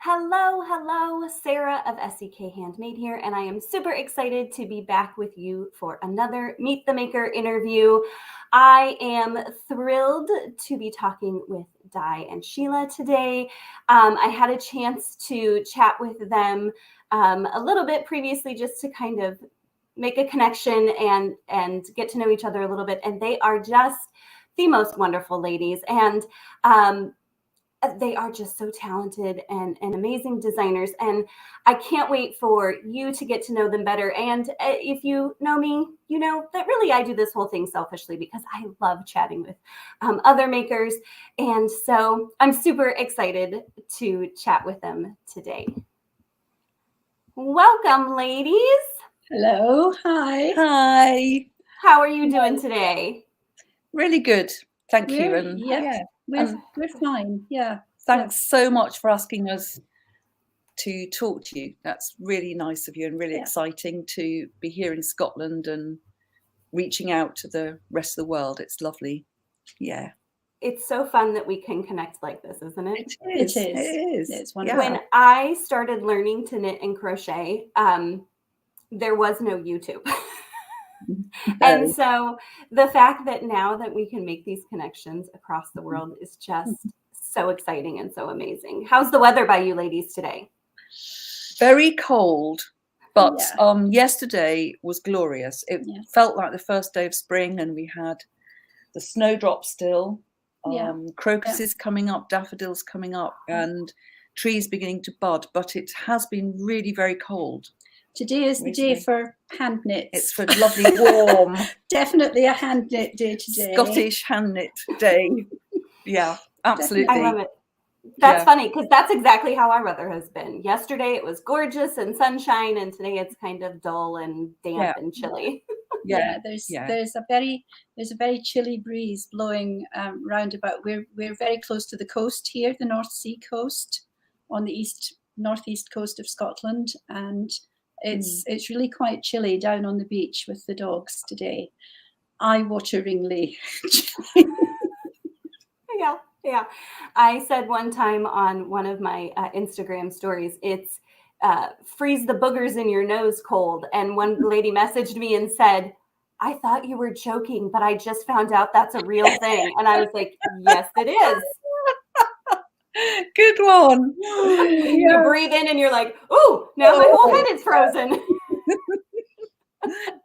Hello, Sarah of SEK Handmade here, and I am super excited to be back with you for another Meet the Maker interview. I am thrilled to be talking with Di and Sheila today. I had a chance to chat with them a little bit previously just to kind of make a connection and get to know each other a little bit, and they are just the most wonderful ladies, and they are just so talented and amazing designers. And I can't wait for you to get to know them better. And if you know me, you know that really I do this whole thing selfishly because I love chatting with other makers. And so I'm super excited to chat with them today. Welcome, ladies. Hello. Hi. Hi. How are you doing today? Really good. Thank you. And we're fine. Yeah. Thanks so much for asking us to talk to you. That's really nice of you and really exciting to be here in Scotland and reaching out to the rest of the world. It's lovely. Yeah. It's so fun that we can connect like this, isn't it? It is. It's wonderful. When I started learning to knit and crochet, there was no YouTube. And so the fact that now that we can make these connections across the world is just so exciting and so amazing. How's the weather by you ladies today? Very cold, but yesterday was glorious. It felt like the first day of spring, and we had the snowdrop still, crocuses coming up, daffodils coming up, and trees beginning to bud, but it has been really very cold. Today is the day for hand knits. It's for lovely warm. Definitely a hand knit day today. Scottish hand knit day. Yeah, absolutely. I love it. That's funny because that's exactly how our weather has been. Yesterday it was gorgeous and sunshine, and today it's kind of dull and damp and chilly. There's a very chilly breeze blowing round about. We're very close to the coast here, the North Sea coast, on the northeast coast of Scotland, and it's really quite chilly down on the beach with the dogs today. Eye-wateringly. Yeah. I said one time on one of my Instagram stories, it's freeze the boogers in your nose cold. And one lady messaged me and said, I thought you were joking, but I just found out that's a real thing. And I was like, yes, it is. Good one. You breathe in and you're like, ooh, now my whole head is frozen.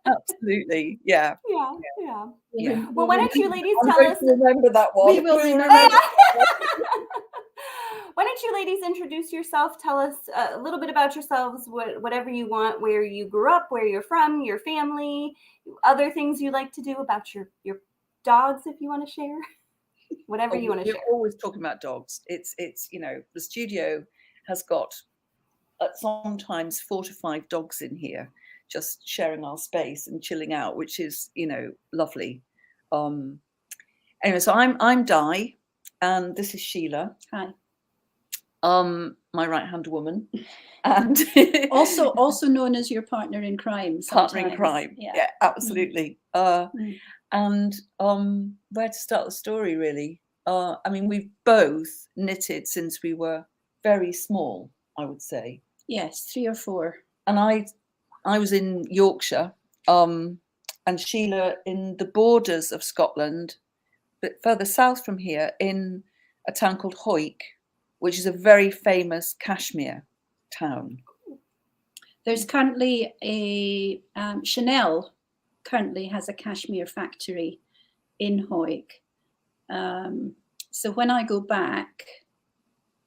Absolutely. Yeah. Well, why don't you ladies tell us? Remember that one. We will remember. Why don't you ladies introduce yourself? Tell us a little bit about yourselves, whatever you want, where you grew up, where you're from, your family, other things you like to do, about your dogs, if you want to share. Whatever you want to share. We're always talking about dogs. It's the studio has got sometimes 4 to 5 dogs in here, just sharing our space and chilling out, which is lovely. Anyway, so I'm Di, and this is Sheila. Hi. My right-hand woman, and also known as your partner in crime. Partner in crime. Yeah, absolutely. And where to start the story, really? I mean, we've both knitted since we were very small, I would say. Yes, 3 or 4. And I was in Yorkshire, and Sheila in the borders of Scotland, but further south from here, in a town called Hawick, which is a very famous cashmere town. There's currently a Chanel currently has a cashmere factory in Hawick. So when I go back,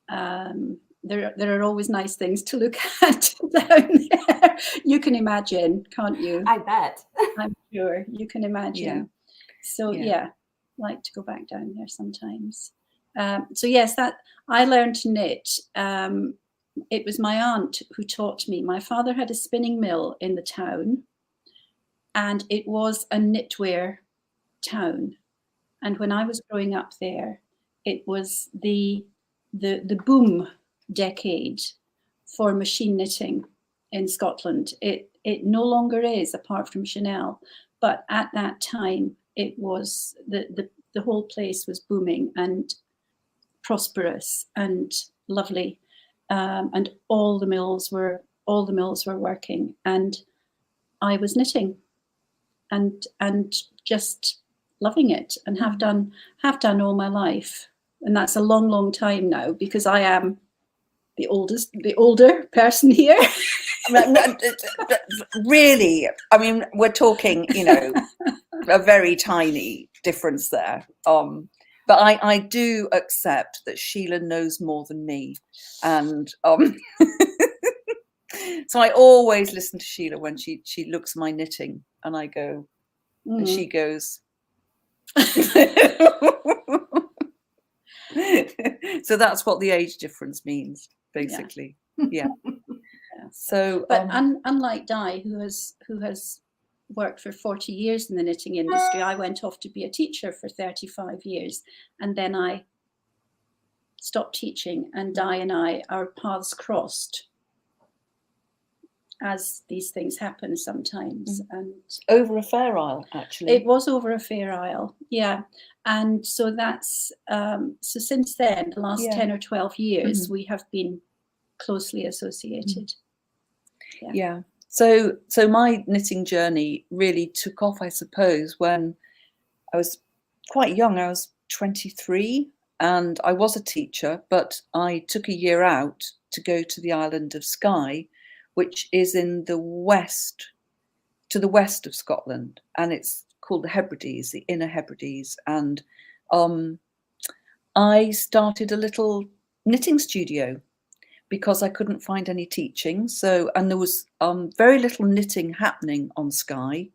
there are always nice things to look at down there. You can imagine, can't you? I bet. I'm sure you can imagine. So like to go back down there sometimes. So yes, that I learned to knit. It was my aunt who taught me. My father had a spinning mill in the town, and it was a knitwear town. And when I was growing up there, it was the boom decade for machine knitting in Scotland. It no longer is, apart from Chanel, but at that time it was the whole place was booming and prosperous and lovely. and all the mills were working, and I was knitting and just loving it, and have done all my life. And that's a long time now, because I am the older person here. Really, I mean, we're talking, you know, a very tiny difference there. But I do accept that Sheila knows more than me, and so I always listen to Sheila when she looks at my knitting, and I go, and she goes. So that's what the age difference means, basically. Yeah. So, but unlike Di, who has worked for 40 years in the knitting industry, I went off to be a teacher for 35 years, and then I stopped teaching, and Di and our paths crossed, as these things happen sometimes. And over a fair isle, actually. It was over a fair isle, yeah. And so that's so since then, the last 10 or 12 years, we have been closely associated. Yeah. So my knitting journey really took off, I suppose, when I was quite young. I was 23, and I was a teacher, but I took a year out to go to the island of Skye, which is in the west, to the west of Scotland, and it's called the Hebrides, the Inner Hebrides. And I started a little knitting studio because I couldn't find any teaching. So, and there was very little knitting happening on Skye.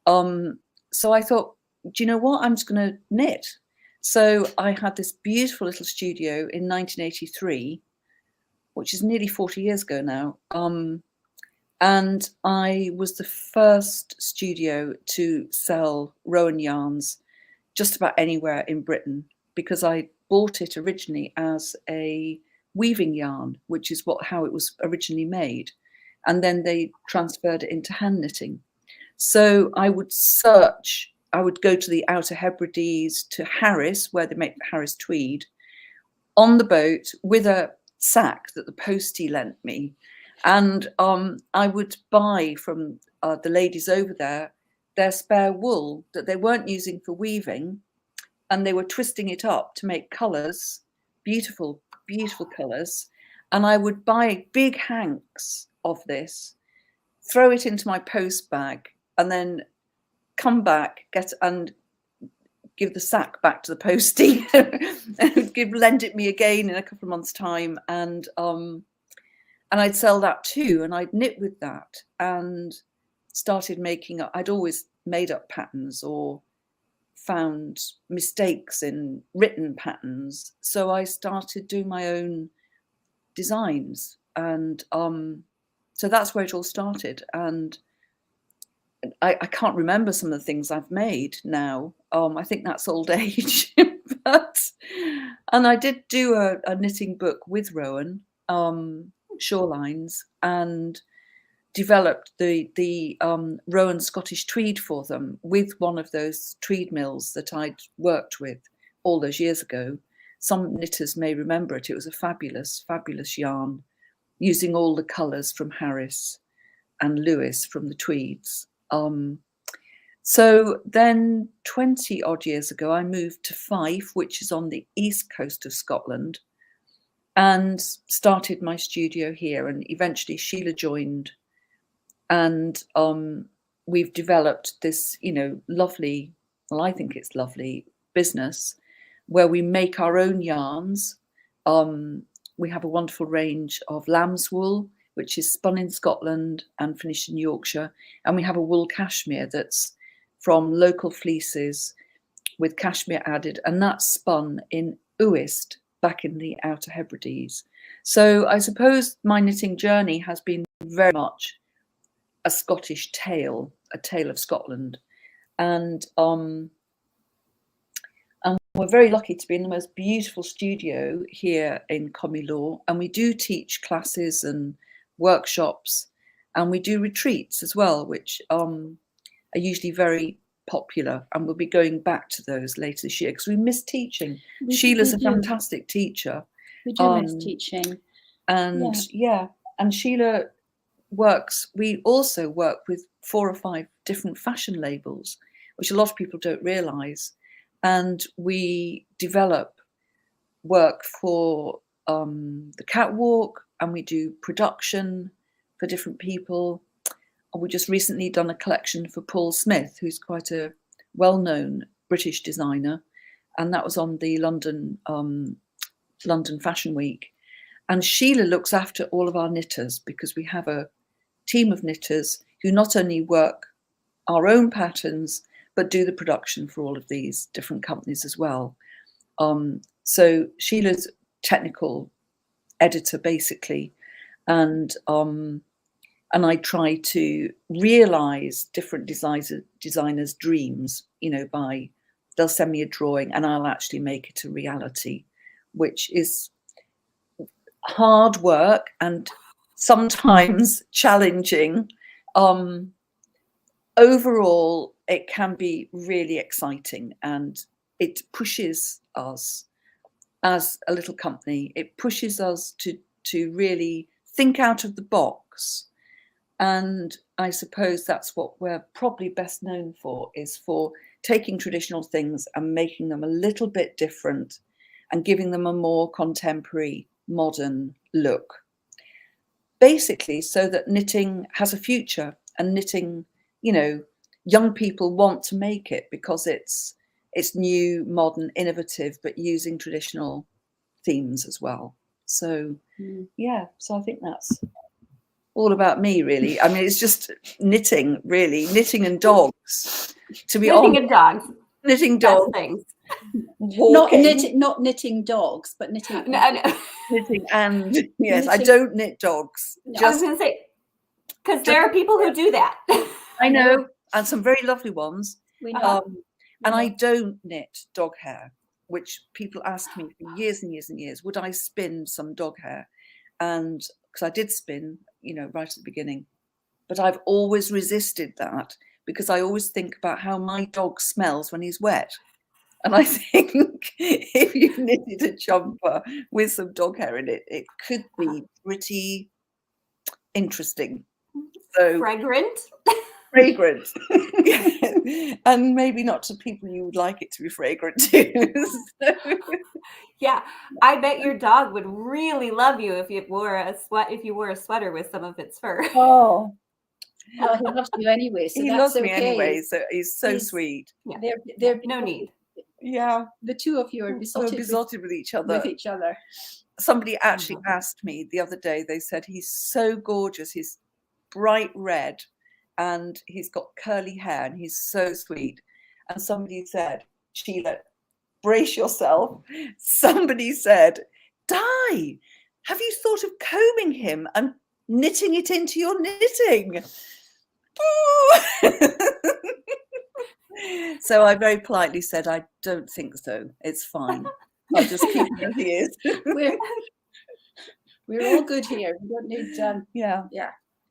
So I thought, do you know what? I'm just going to knit. So I had this beautiful little studio in 1983, which is nearly 40 years ago now. And I was the first studio to sell Rowan yarns just about anywhere in Britain, because I bought it originally as a weaving yarn, which is how it was originally made. And then they transferred it into hand knitting. So I would go to the Outer Hebrides, to Harris, where they make the Harris tweed, on the boat with a sack that the postie lent me. And I would buy from the ladies over there their spare wool that they weren't using for weaving, and they were twisting it up to make colours, beautiful, beautiful colours. And I would buy big hanks of this, throw it into my post bag, and then come back, and give the sack back to the postie, and lend it me again in a couple of months' time, and I'd sell that too, and I'd knit with that, and started making up. I'd always made up patterns or found mistakes in written patterns, so I started doing my own designs, and so that's where it all started. And I can't remember some of the things I've made now. I think that's old age. And I did do a knitting book with Rowan, Shorelines, and developed the Rowan Scottish tweed for them with one of those tweed mills that I'd worked with all those years ago. Some knitters may remember it. It was a fabulous, fabulous yarn, using all the colours from Harris and Lewis from the tweeds. So then 20 odd years ago, I moved to Fife, which is on the east coast of Scotland, and started my studio here. And eventually Sheila joined, and we've developed this, lovely, well, I think it's lovely business where we make our own yarns. We have a wonderful range of lamb's wool, which is spun in Scotland and finished in Yorkshire. And we have a wool cashmere that's from local fleeces with cashmere added, and that's spun in Uist, back in the Outer Hebrides. So I suppose my knitting journey has been very much a Scottish tale, a tale of Scotland. And we're very lucky to be in the most beautiful studio here in Comilor, and we do teach classes and workshops, and we do retreats as well, which are usually very popular, and we'll be going back to those later this year because we miss teaching. Sheila's a fantastic teacher. We do miss teaching. And and Sheila we also work with 4 or 5 different fashion labels, which a lot of people don't realize. And we develop work for the catwalk, and we do production for different people. And we just recently done a collection for Paul Smith, who's quite a well-known British designer, and that was on the London Fashion Week. And Sheila looks after all of our knitters, because we have a team of knitters who not only work our own patterns, but do the production for all of these different companies as well. So Sheila's technical editor, basically, and I try to realize different designers' dreams, they'll send me a drawing and I'll actually make it a reality, which is hard work and sometimes challenging. Overall, it can be really exciting, and it pushes us as a little company. It pushes us to really think out of the box. And I suppose that's what we're probably best known for, is for taking traditional things and making them a little bit different and giving them a more contemporary, modern look. Basically, so that knitting has a future, and knitting, young people want to make it because it's new, modern, innovative, but using traditional themes as well. So so I think that's all about me, really. I mean, it's just knitting, really. Knitting and dogs, to be honest. Knitting and dogs. Knitting dogs. Things. Not knitting dogs, but knitting. No. Knitting and, yes, knitting. I don't knit dogs. No, I was going to say, because there are people who do that. I know, and some very lovely ones. We know. And I don't knit dog hair, which people ask me for years and years and years, would I spin some dog hair? And because I did spin, right at the beginning, but I've always resisted that, because I always think about how my dog smells when he's wet. And I think if you knitted a jumper with some dog hair in it, it could be pretty interesting. So fragrant. And maybe not to people you would like it to be fragrant to. Yeah, I bet your dog would really love you if you wore a sweater with some of its fur. Oh, well, he loves you anyway. So he loves me anyway. So he's so sweet. Yeah, there's no need. Yeah, the two of you are besotted with each other. Somebody actually asked me the other day. They said he's so gorgeous. He's bright red, and he's got curly hair, and he's so sweet. And somebody said, Sheila, brace yourself. Somebody said, Di, have you thought of combing him and knitting it into your knitting? So I very politely said, I don't think so. It's fine. I'll just keep him as he is. We're all good here. We don't need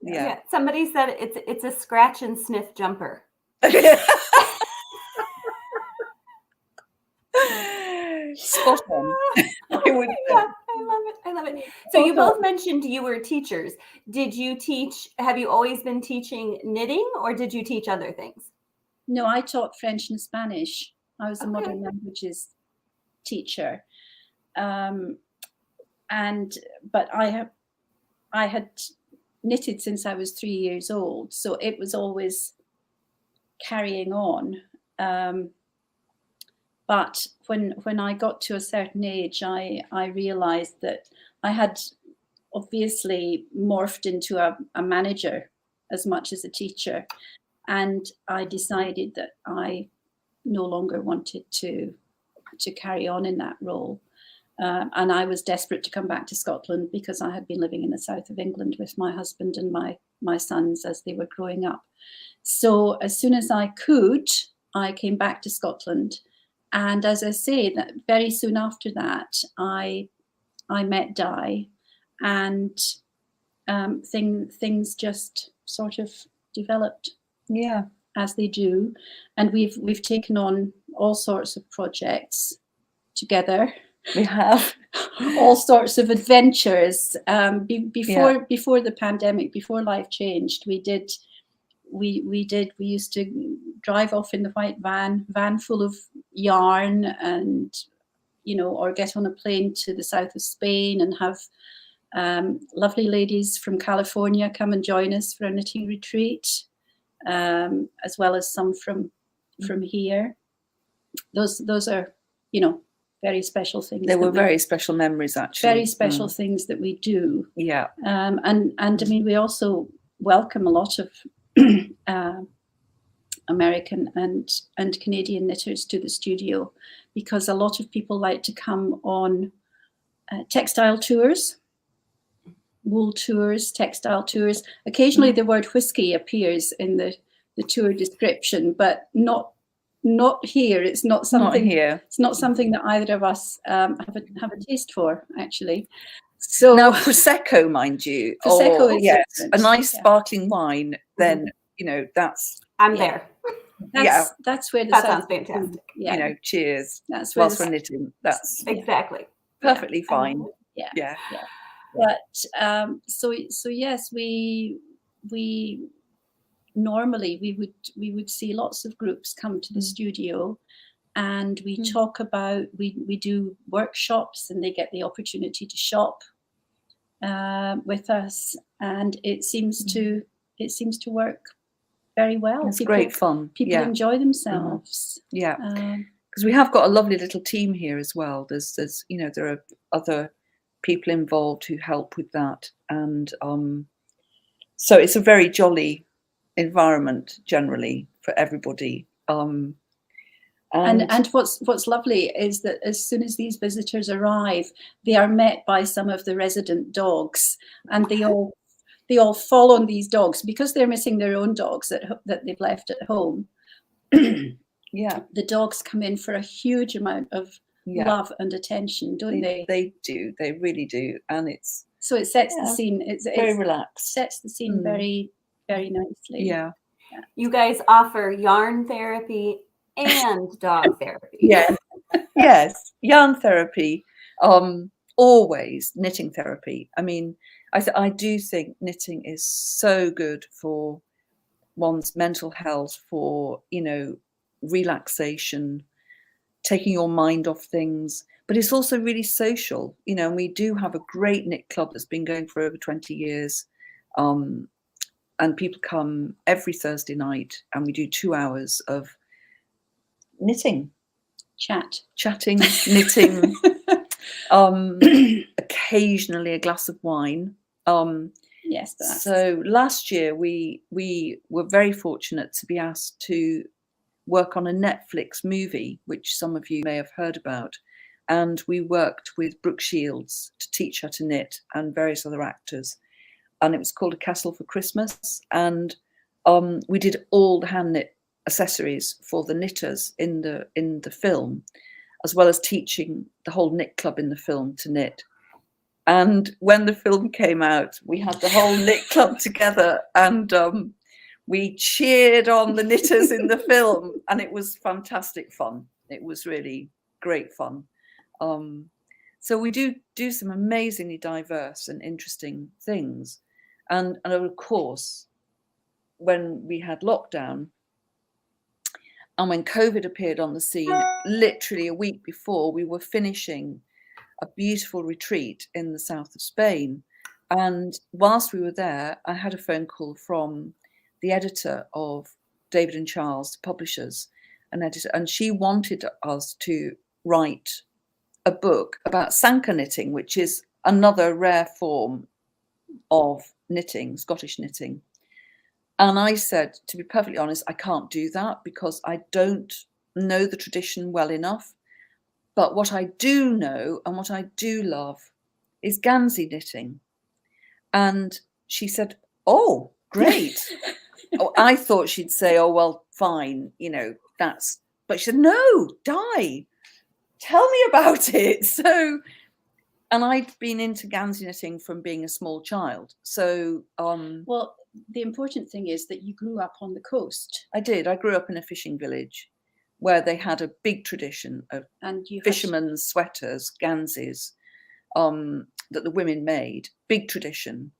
Yeah. Somebody said it's a scratch and sniff jumper. Spot on. I love it. So you both mentioned you were teachers. Did you teach? Have you always been teaching knitting, or did you teach other things? No, I taught French and Spanish. I was a modern languages teacher, but I had knitted since I was 3 years old, so it was always carrying on. But when I got to a certain age, I realized that I had obviously morphed into a manager as much as a teacher, and I decided that I no longer wanted to carry on in that role. And I was desperate to come back to Scotland, because I had been living in the south of England with my husband and my sons as they were growing up. So as soon as I could, I came back to Scotland. And as I say, that very soon after that, I met Di, and things just sort of developed, as they do. And we've taken on all sorts of projects together. We have all sorts of adventures. Before the pandemic, before life changed, we used to drive off in the white van full of yarn, and or get on a plane to the south of Spain and have lovely ladies from California come and join us for a knitting retreat, as well as some from here. Those are, very special things. They were very special memories, actually. Very special things that we do. Yeah. And I mean, we also welcome a lot of American and Canadian knitters to the studio, because a lot of people like to come on textile tours, wool tours, textile tours. Occasionally the word whiskey appears in the tour description, but not here. It's not something. Not here. It's not something that either of us have a taste for, actually. So now Prosecco, mind you. Prosecco is yes, different. a nice sparkling wine. Then that's. I'm there. That's where that sounds fantastic. Yeah. Cheers. That's whilst we're knitting. That's exactly perfectly fine. Yeah. But so yes, we normally we would see lots of groups come to the studio, and we talk about we do workshops, and they get the opportunity to shop with us, and it seems to work very well. It's great fun. People enjoy themselves. Yeah, because we have got a lovely little team here as well. There's there are other people involved who help with that, and so it's a very jolly environment generally for everybody. And what's lovely is that as soon as these visitors arrive, they are met by some of the resident dogs, and they all fall on these dogs because they're missing their own dogs that they've left at home. Yeah, the dogs come in for a huge amount of love and attention, don't they? They do. They really do, and it sets the scene. It's very relaxed. Sets the scene very, very nicely. Yeah. You guys offer yarn therapy and dog therapy. Yeah. Yes, yarn therapy. Always knitting therapy. I mean, I do think knitting is so good for one's mental health, for relaxation, taking your mind off things, but it's also really social, and we do have a great knit club that's been going for over 20 years, and people come every Thursday night, and we do 2 hours of knitting, chatting, knitting, occasionally a glass of wine. Yes. So last year we were very fortunate to be asked to work on a Netflix movie, which some of you may have heard about. And we worked with Brooke Shields to teach her to knit, and various other actors. And it was called A Castle for Christmas. And we did all the hand knit accessories for the knitters in the film, as well as teaching the whole knit club in the film to knit. And when the film came out, we had the whole knit club together, and we cheered on the knitters in the film, and it was fantastic fun. It was really great fun. So we do some amazingly diverse and interesting things. And of course, when we had lockdown and when COVID appeared on the scene, literally a week before, we were finishing a beautiful retreat in the south of Spain. And whilst we were there, I had a phone call from the editor of David and Charles, publishers, an editor, and she wanted us to write a book about Sanka knitting, which is another rare form of knitting, Scottish knitting. And I said, to be perfectly honest, I can't do that because I don't know the tradition well enough. But what I do know and what I do love is Gansey knitting. And she said, oh, great. I thought she'd say, oh, well, fine, but she said, no, Di, tell me about it. So, and I'd been into Gansey knitting from being a small child. So, well, the important thing is that you grew up on the coast. I did. I grew up in a fishing village, where they had a big tradition of and fishermen's sweaters, Ganseys, that the women made, big tradition.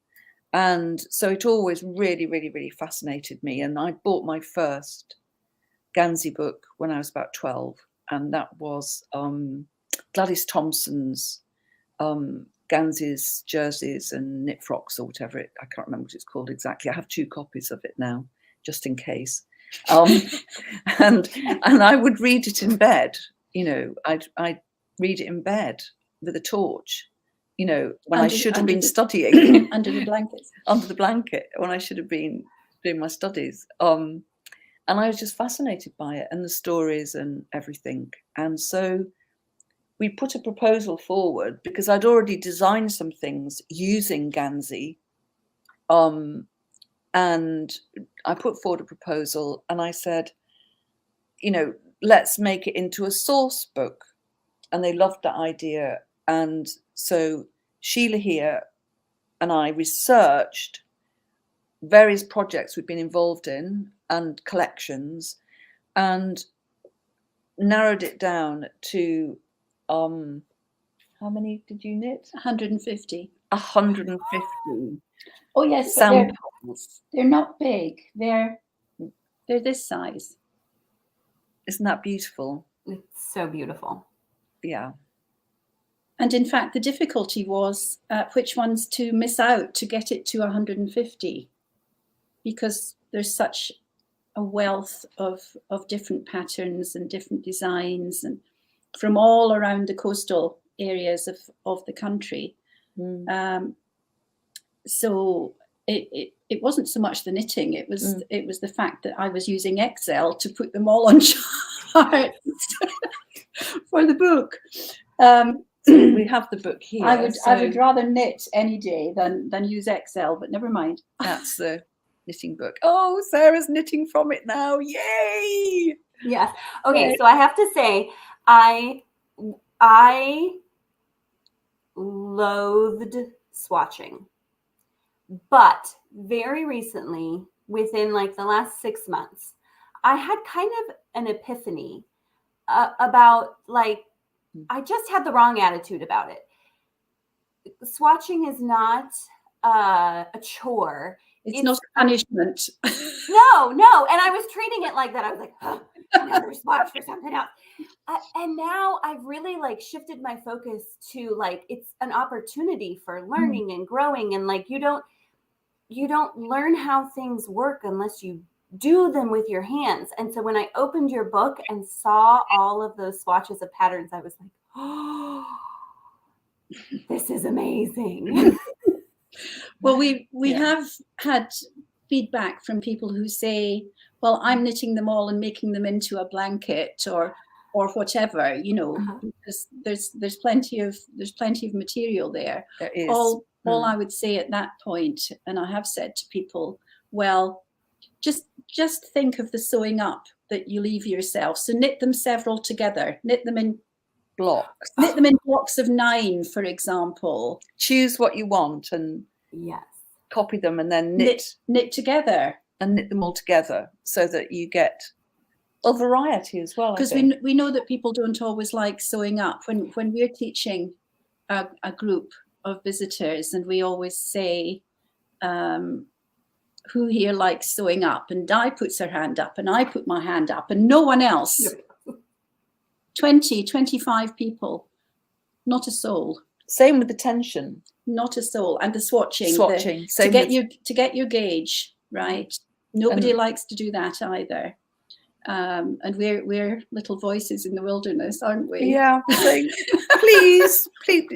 And so it always really, really, really fascinated me. And I bought my first Gansey book when I was about 12. And that was Gladys Thompson's Gansey's jerseys and knit frocks or whatever I can't remember what it's called exactly. I have 2 copies of it now, just in case. And I would read it in bed, you know, I'd read it in bed with a torch, you know, when I should have been studying. Under the blankets. Under the blanket, when I should have been doing my studies. And I was just fascinated by it and the stories and everything. And so we put a proposal forward because I'd already designed some things using Gansey. And I put forward a proposal and I said, you know, let's make it into a source book. And they loved that idea. And so Sheila here and I researched various projects we've been involved in and collections and narrowed it down to how many did you knit? 150. 150. Oh yes, samples. They're not big. They're this size. Isn't that beautiful? It's so beautiful. Yeah. And in fact, the difficulty was which ones to miss out to get it to 150, because there's such a wealth of different patterns and different designs, and from all around the coastal areas of the country. So it wasn't so much the knitting, it was the fact that I was using Excel to put them all on charts for the book. So we have the book here. I would rather knit any day than use Excel, but never mind. That's the knitting book. Oh, Sarah's knitting from it now. Yay! Yes. Okay, so I have to say, I loathed swatching. But very recently, within like the last 6 months, I had kind of an epiphany about like, I just had the wrong attitude about it. Swatching is not a chore. It's not a punishment. No. And I was treating it like that. I was like, oh, another swatch for something else. And now I've really like shifted my focus to like, it's an opportunity for learning and growing. And like, you don't learn how things work unless you do them with your hands. And so when I opened your book and saw all of those swatches of patterns, I was like, oh, this is amazing. Well, we have had feedback from people who say, well, I'm knitting them all and making them into a blanket or whatever, you know, because there's plenty of material there. There is. All I would say at that point, and I have said to people, well, just think of the sewing up that you leave yourself. So knit them several together. Knit them in blocks. Knit them in blocks of 9, for example. Choose what you want and copy them, and then knit together and knit them all together so that you get a variety as well. Because we know that people don't always like sewing up. When we're teaching a group of visitors, and we always say, who here likes sewing up? And Di puts her hand up and I put my hand up and no one else. 20, 25 people, not a soul. Same with the tension. Not a soul. And the swatching. To get your gauge, right? Nobody likes to do that either. And we're little voices in the wilderness, aren't we? Yeah. So please,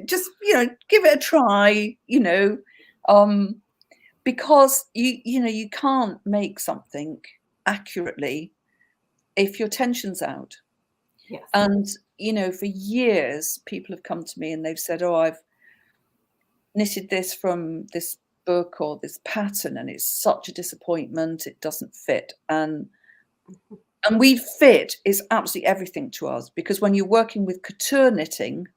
just, give it a try, because you can't make something accurately if your tension's out. Yes. And, for years, people have come to me and they've said, oh, I've knitted this from this book or this pattern and it's such a disappointment. It doesn't fit. And fit is absolutely everything to us, because when you're working with couture knitting,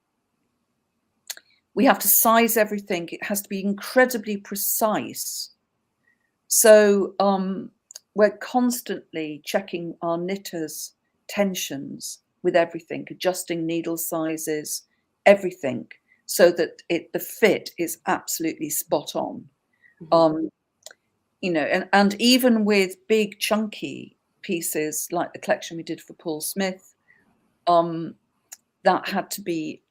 we have to size everything. It has to be incredibly precise. So we're constantly checking our knitters' tensions with everything, adjusting needle sizes, everything, so that the fit is absolutely spot on. You know, and even with big chunky pieces like the collection we did for Paul Smith, that had to be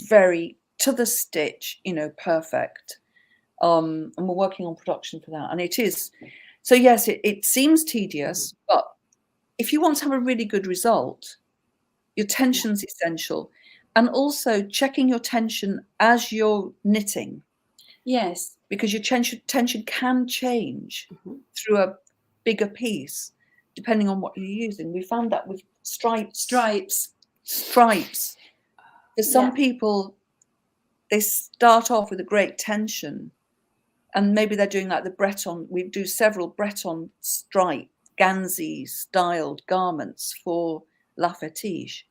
very to the stitch, you know, perfect. And we're working on production for that. And it is, so yes, it seems tedious, but if you want to have a really good result, your tension's essential. And also checking your tension as you're knitting. Yes. Because your tension can change through a bigger piece, depending on what you're using. We found that with stripes. For some people, they start off with a great tension, and maybe they're doing like the Breton. We do several Breton stripe, Gansey styled garments for La Fétiche.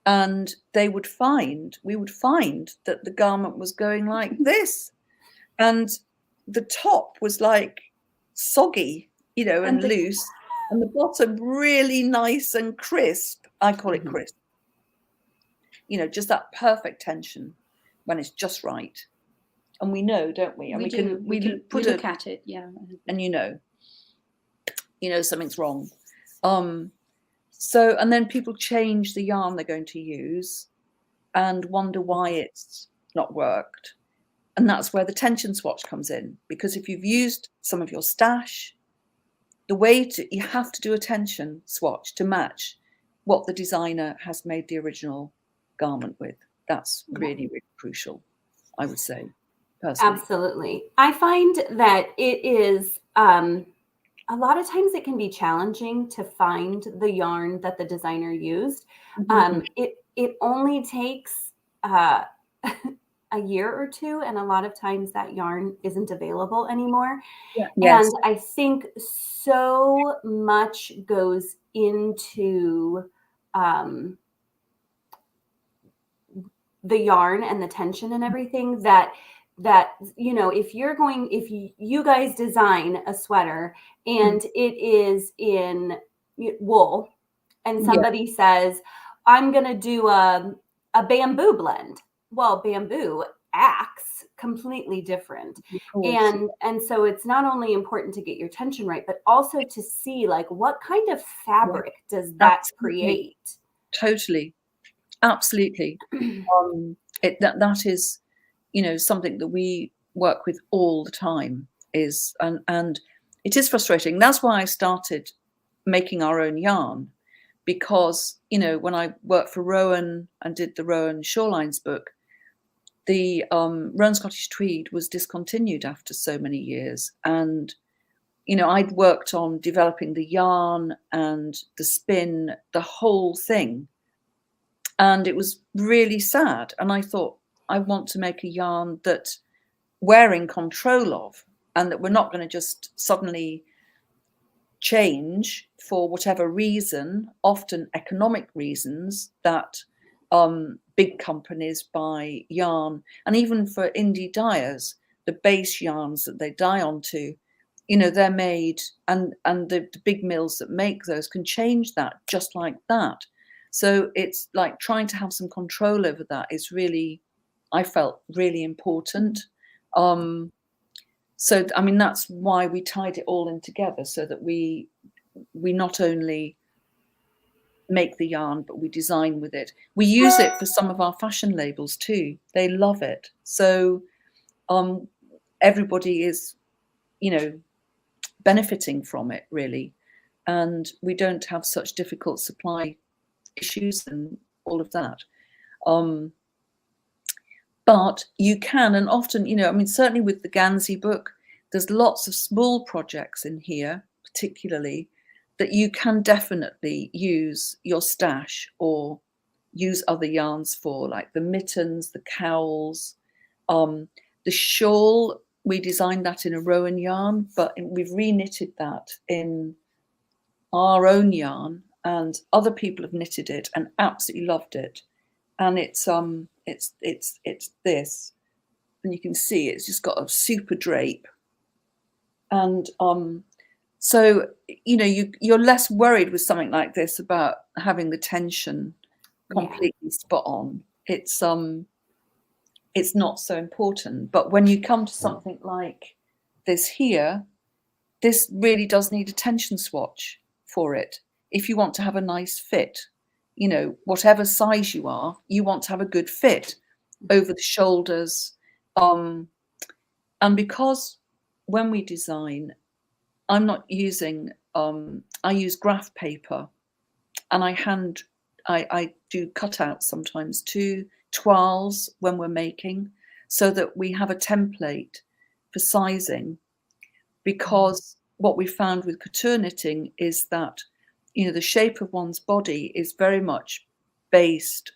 And we would find that the garment was going like this. And the top was like soggy, you know, and loose, and the bottom really nice and crisp. I call it crisp. You know, just that perfect tension when it's just right. And we know, don't we? And we can look at it, yeah. And you know something's wrong. So, and then people change the yarn they're going to use and wonder why it's not worked. And that's where the tension swatch comes in, because if you've used some of your stash, you have to do a tension swatch to match what the designer has made the original garment with. That's really, really crucial, I would say, personally. Absolutely. I find that it is, a lot of times it can be challenging to find the yarn that the designer used. It only takes a year or two, and a lot of times that yarn isn't available anymore. And I think so much goes into the yarn and the tension and everything that you know, if you guys design a sweater and it is in wool, and somebody says, I'm gonna do a bamboo blend. Well, bamboo acts completely different. And so it's not only important to get your tension right, but also to see like what kind of fabric does that create. Totally. Absolutely. That is, you know, something that we work with all the time is, and it is frustrating. That's why I started making our own yarn, because, you know, when I worked for Rowan and did the Rowan Shorelines book, the Rowan Scottish Tweed was discontinued after so many years. And, you know, I'd worked on developing the yarn and the spin, the whole thing. And it was really sad. And I thought, I want to make a yarn that we're in control of, and that we're not going to just suddenly change for whatever reason, often economic reasons, that big companies buy yarn. And even for indie dyers, the base yarns that they dye onto, you know, they're made, and the big mills that make those can change that just like that. So it's like trying to have some control over that is really, I felt, really important. So, I mean, that's why we tied it all in together, so that we not only make the yarn, but we design with it. We use it for some of our fashion labels too. They love it. So everybody is, you know, benefiting from it, really. And we don't have such difficult supply issues and all of that. But you can, and often, you know, I mean, certainly with the Gansey book, there's lots of small projects in here, particularly, that you can definitely use your stash or use other yarns for, like the mittens, the cowls, the shawl. We designed that in a Rowan yarn, but we've re-knitted that in our own yarn, and other people have knitted it and absolutely loved it. And it's this, and you can see it's just got a super drape, and So, you know, you're less worried with something like this about having the tension completely spot on. It's not so important. But when you come to something like this here, this really does need a tension swatch for it. If you want to have a nice fit, you know, whatever size you are, you want to have a good fit over the shoulders. And because when we design, I'm not using, I use graph paper, and I do cutouts sometimes too, toiles when we're making, so that we have a template for sizing. Because what we found with couture knitting is that, you know, the shape of one's body is very much based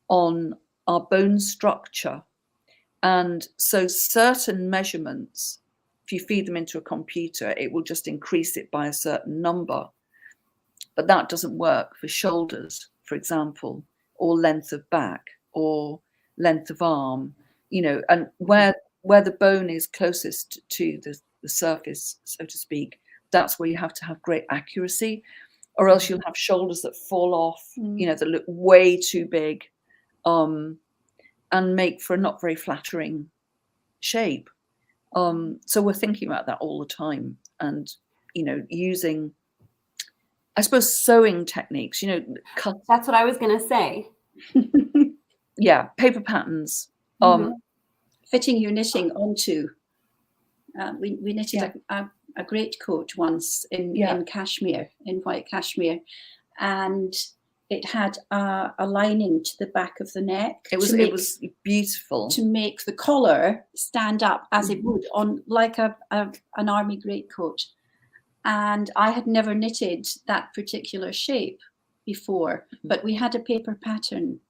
on our bone structure. And so certain measurements, if you feed them into a computer, it will just increase it by a certain number. But that doesn't work for shoulders, for example, or length of back or length of arm, you know, and where the bone is closest to the surface, so to speak, that's where you have to have great accuracy, or else you'll have shoulders that fall off, you know, that look way too big, and make for a not very flattering shape. So we're thinking about that all the time, and, you know, using, I suppose, sewing techniques, you know, cut. That's what I was going to say. Yeah, paper patterns. Fitting your knitting onto. We knitted a greatcoat once in cashmere, in white cashmere, and it had a lining to the back of the neck. It was beautiful to make the collar stand up as it would on like an army greatcoat. And I had never knitted that particular shape before, but we had a paper pattern,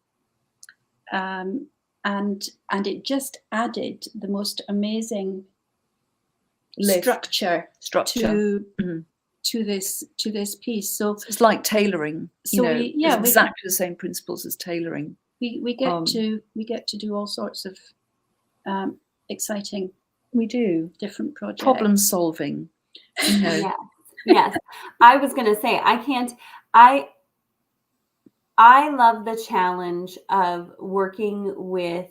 and it just added the most amazing structure to this piece. So it's like tailoring. So exactly the same principles as tailoring. We get to do all sorts of exciting. We do different projects. Problem solving. You know. Yes. I was going to say, I love the challenge of working with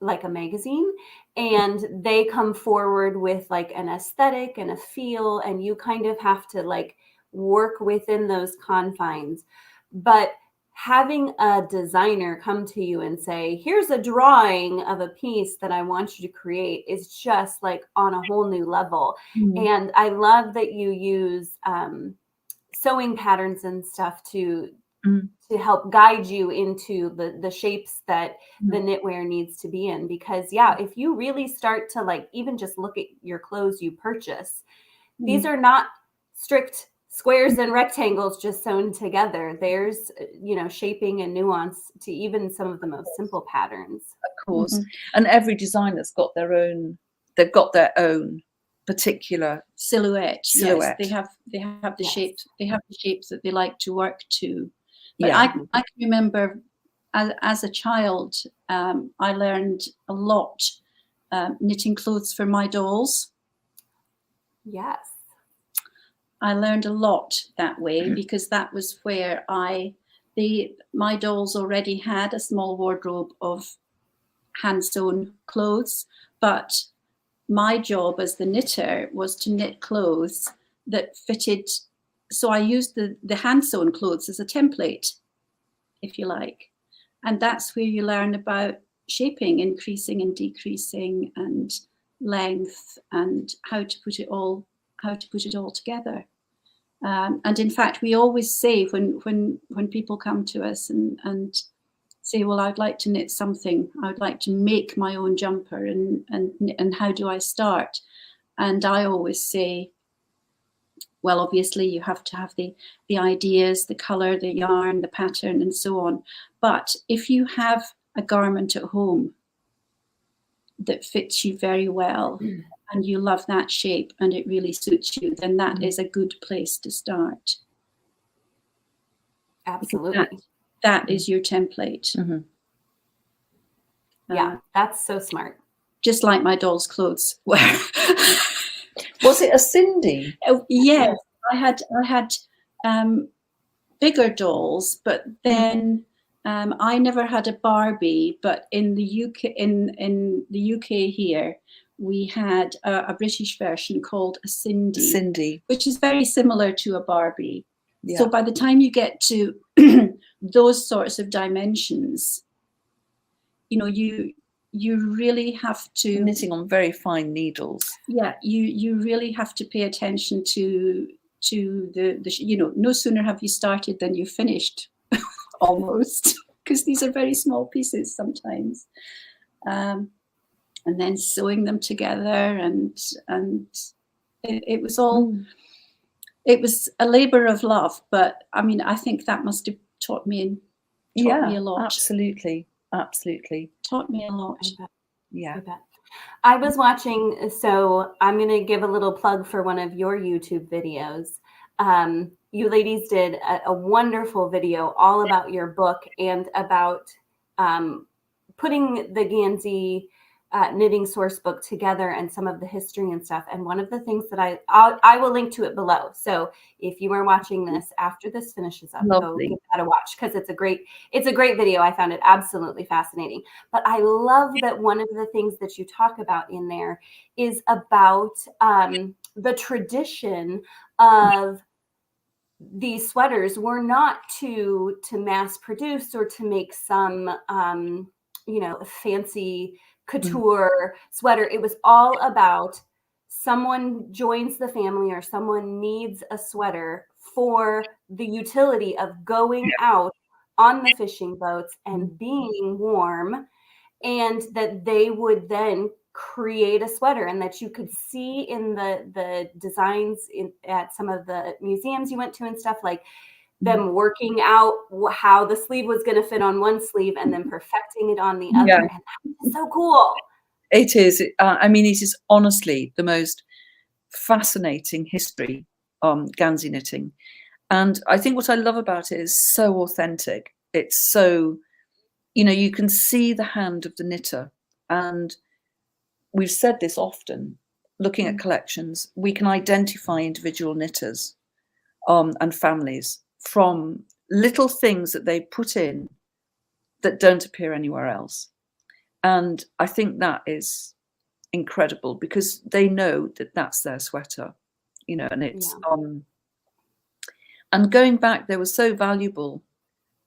like a magazine, and they come forward with like an aesthetic and a feel, and you kind of have to like work within those confines. But having a designer come to you and say, here's a drawing of a piece that I want you to create is just like on a whole new level. And I love that you use sewing patterns and stuff to help guide you into the shapes that the knitwear needs to be in. Because if you really start to like even just look at your clothes you purchase, these are not strict squares and rectangles just sewn together. There's, you know, shaping and nuance to even some of the most simple patterns. Of course. And every designer's got their own, they've got their own particular silhouette. Yes, they have the shapes, that they like to work to. But I can remember as a child, I learned a lot knitting clothes for my dolls. Yes. I learned a lot that way because that was where my dolls already had a small wardrobe of hand-sewn clothes, but my job as the knitter was to knit clothes that fitted. So I used the hand-sewn clothes as a template, if you like. And that's where you learn about shaping, increasing and decreasing, and length, and how to put it all together. And in fact, we always say when people come to us and say, well, I'd like to knit something, I would like to make my own jumper, and how do I start? And I always say, well, obviously you have to have the ideas, the color, the yarn, the pattern, and so on. But if you have a garment at home that fits you very well, and you love that shape and it really suits you, then that is a good place to start. Absolutely. That is your template. Yeah, that's so smart. Just like my doll's clothes were. Was it a Cindy? Yes, I had bigger dolls, but then I never had a Barbie. But in the UK, in the UK here, we had a British version called a Cindy, which is very similar to a Barbie. Yeah. So by the time you get to those sorts of dimensions, you know, you really have to knitting on very fine needles. Yeah, you really have to pay attention to the you know, no sooner have you started than you finished, almost, because these are very small pieces sometimes, and then sewing them together, and it was all it was a labor of love. But I mean, I think that must have taught me a lot. Absolutely taught me a lot. Yeah. I was watching, so I'm going to give a little plug for one of your YouTube videos. You ladies did a wonderful video all about your book and about putting the Gansey Knitting Sourcebook together and some of the history and stuff. And one of the things that I will link to it below. So if you are watching this after this finishes up, go give that a watch, because it's a great video. I found it absolutely fascinating. But I love that one of the things that you talk about in there is about the tradition of these sweaters were not to mass produce or to make some you know, fancy couture sweater. It was all about someone joins the family or someone needs a sweater for the utility of going out on the fishing boats and being warm, and that they would then create a sweater, and that you could see in the designs at some of the museums you went to and stuff, like them working out how the sleeve was going to fit on one sleeve and then perfecting it on the other. And that's so cool. It is. I mean, it is honestly the most fascinating history on Gansey knitting. And I think what I love about it is so authentic. It's so, you know, you can see the hand of the knitter. And we've said this often, looking at collections, we can identify individual knitters and families from little things that they put in that don't appear anywhere else. And I think that is incredible, because they know that that's their sweater, you know, and it's and going back, they were so valuable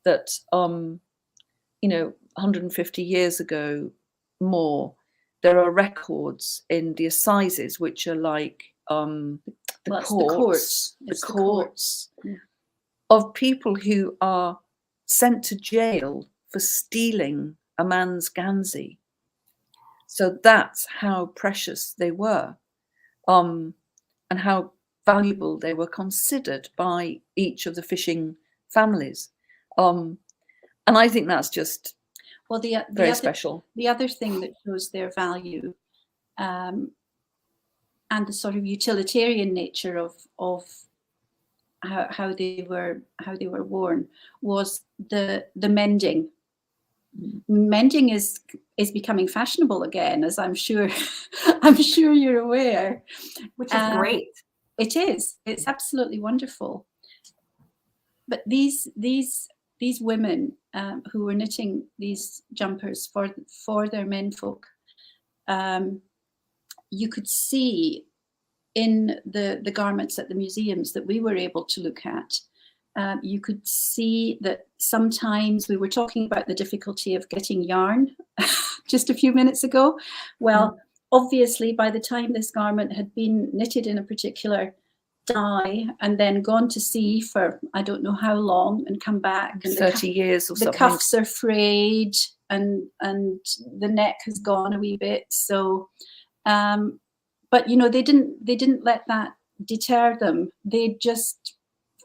that you know, 150 years ago more, there are records in the assizes which are like the courts of people who are sent to jail for stealing a man's Gansey. So that's how precious they were, and how valuable they were considered by each of the fishing families. And I think that's just very special. The other thing that shows their value, and the sort of utilitarian nature of how they were worn, was the mending. Mending is becoming fashionable again, as I'm sure you're aware, which is great. It is. It's absolutely wonderful. But these women who were knitting these jumpers for their menfolk, you could see in the garments at the museums that we were able to look at, you could see that sometimes we were talking about the difficulty of getting yarn just a few minutes ago. Well, obviously, by the time this garment had been knitted in a particular dye and then gone to sea for I don't know how long and come back, and 30 years or something. The cuffs are frayed and the neck has gone a wee bit. So, but you know, they didn't let that deter them. They just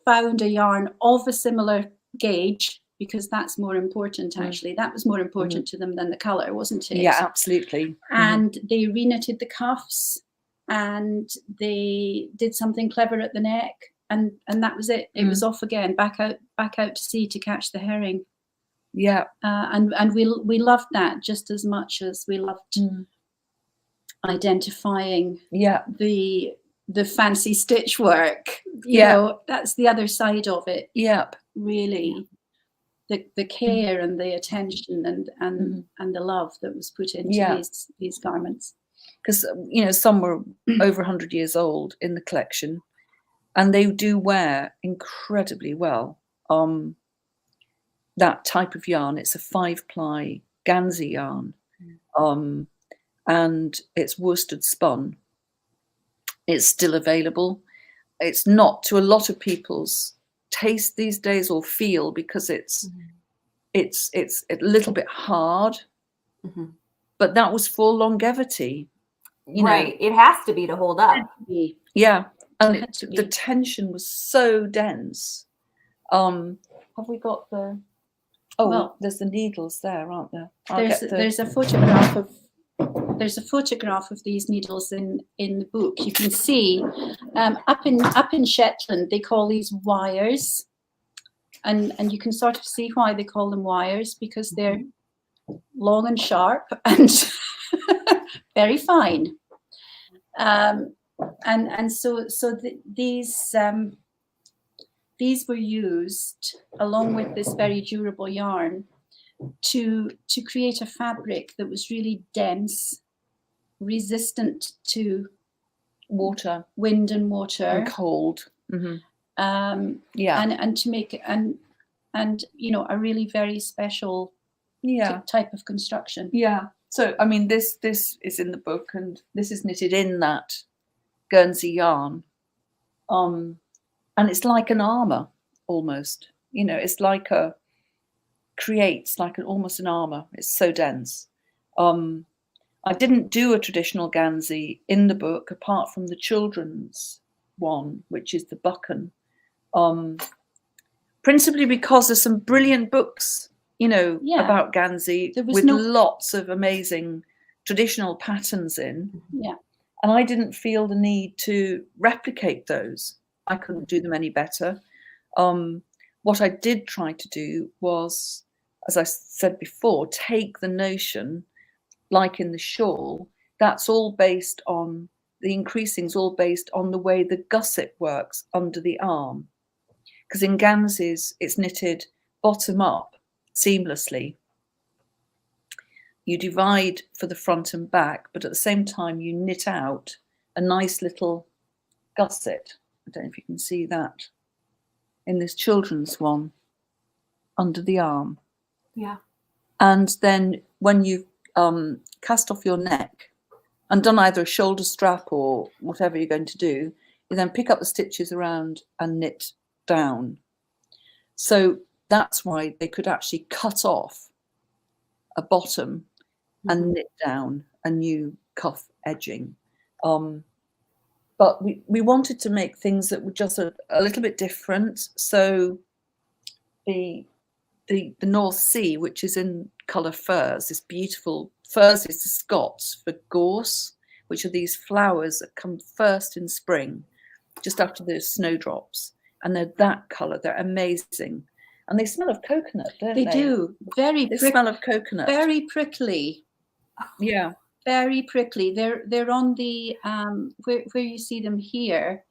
found a yarn of a similar gauge, because that's more important. Actually, that was more important to them than the color, wasn't it? Yeah, absolutely. And they reknitted the cuffs, and they did something clever at the neck, and that was it. It was off again, back out to sea to catch the herring. Yeah. And we loved that just as much as we loved identifying the the fancy stitch work. You know, that's the other side of it. Yep. Really, the care and the attention and the love that was put into these garments. Because, you know, some were over 100 years old in the collection, and they do wear incredibly well. That type of yarn, it's a 5-ply Gansey yarn, and it's worsted spun. It's still available. It's not to a lot of people's taste these days or feel, because it's a little bit hard, but that was for longevity. You know, it has to be to hold up. Yeah, and the tension was so dense. Have we got the? Oh, well, there's the needles there, aren't there? There's a photograph of these needles in the book. You can see up in Shetland they call these wires, and you can sort of see why they call them wires, because they're long and sharp and very fine. And so these were used along with this very durable yarn to create a fabric that was really dense, resistant to water, wind and water, and cold. And to make and you know, a really very special type of construction. So I mean, this is in the book, and this is knitted in that Guernsey yarn, and it's like an armor almost. You know, it's like almost an armor. It's so dense. I didn't do a traditional Gansey in the book, apart from the children's one, which is the Buchan, principally because there's some brilliant books, you know, about Gansey with lots of amazing traditional patterns in. And I didn't feel the need to replicate those. I couldn't do them any better. What I did try to do was, as I said before, take the notion, like in the shawl, that's all based on, the increasing's all based on the way the gusset works under the arm. Because in Ganseys, it's knitted bottom up seamlessly. You divide for the front and back, but at the same time, you knit out a nice little gusset. I don't know if you can see that in this children's one under the arm. And then when you cast off your neck and done either a shoulder strap or whatever you're going to do, you then pick up the stitches around and knit down. So that's why they could actually cut off a bottom and knit down a new cuff edging. But we wanted to make things that were just a little bit different. So the North Sea, which is in colour furs, this beautiful furs is the Scots for gorse, which are these flowers that come first in spring, just after the snowdrops. And they're that colour. They're amazing. And they smell of coconut, don't they? They do. They smell of coconut. Very prickly. Yeah. Very prickly. They're on the where you see them here.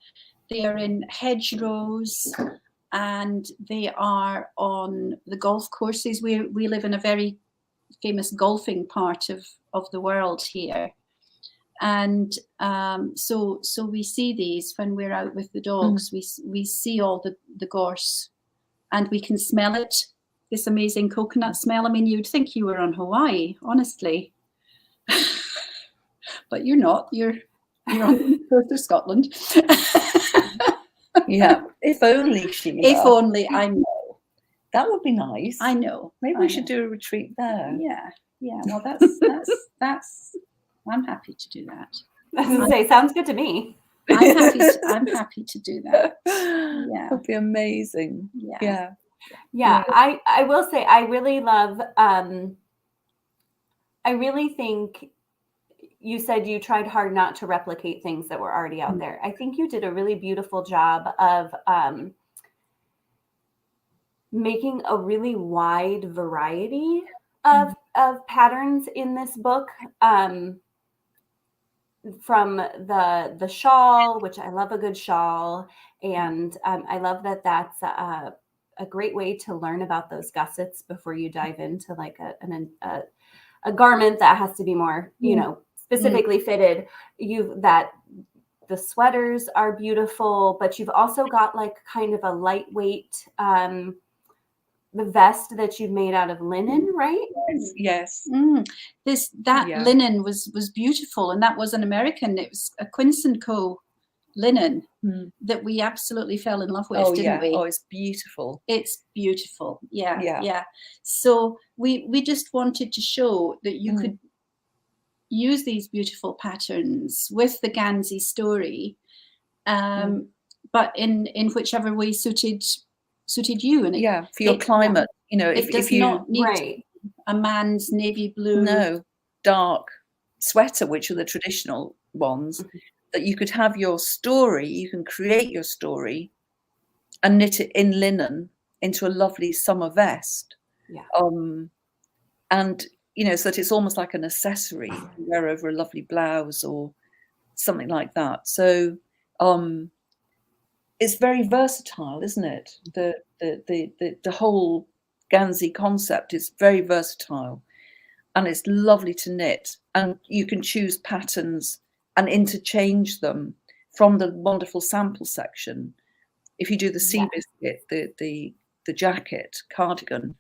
They are in hedgerows, and they are on the golf courses. We live in a very famous golfing part of the world here, and so we see these when we're out with the dogs. We see all the gorse, and we can smell it. This amazing coconut smell. I mean, you'd think you were on Hawaii, honestly. But you're not. You're on the coast of Scotland. Yeah. If only, Sheila. If only. I know. That would be nice. I know. Maybe we should do a retreat there. Yeah. Well, that's. I'm happy to do that. I was gonna say, sounds good to me. I'm happy to do that. Yeah. That'd be amazing. Yeah. I will say, I really love. I really think you said you tried hard not to replicate things that were already out there. I think you did a really beautiful job of making a really wide variety of patterns in this book. from the shawl, which I love a good shawl, and I love that that's a great way to learn about those gussets before you dive into like a garment that has to be more, you know, specifically fitted. The sweaters are beautiful, but you've also got like kind of a lightweight the vest that you've made out of linen, right? Yes. Linen was beautiful, and that was an American. It was a Quince & Co. linen that we absolutely fell in love with, didn't we? Oh, it's beautiful. It's beautiful. Yeah. So we just wanted to show that you could use these beautiful patterns with the Gansey story, but in whichever way suited you. And for your climate, you know, if you not need a man's navy blue, dark sweater, which are the traditional ones, that you could have your story, you can create your story and knit it in linen into a lovely summer vest. And you know, so that it's almost like an accessory you wear over a lovely blouse or something like that. So it's very versatile, isn't it? The whole Gansey concept is very versatile, and it's lovely to knit. And you can choose patterns and interchange them from the wonderful sample section. If you do the sea biscuit, the jacket cardigan,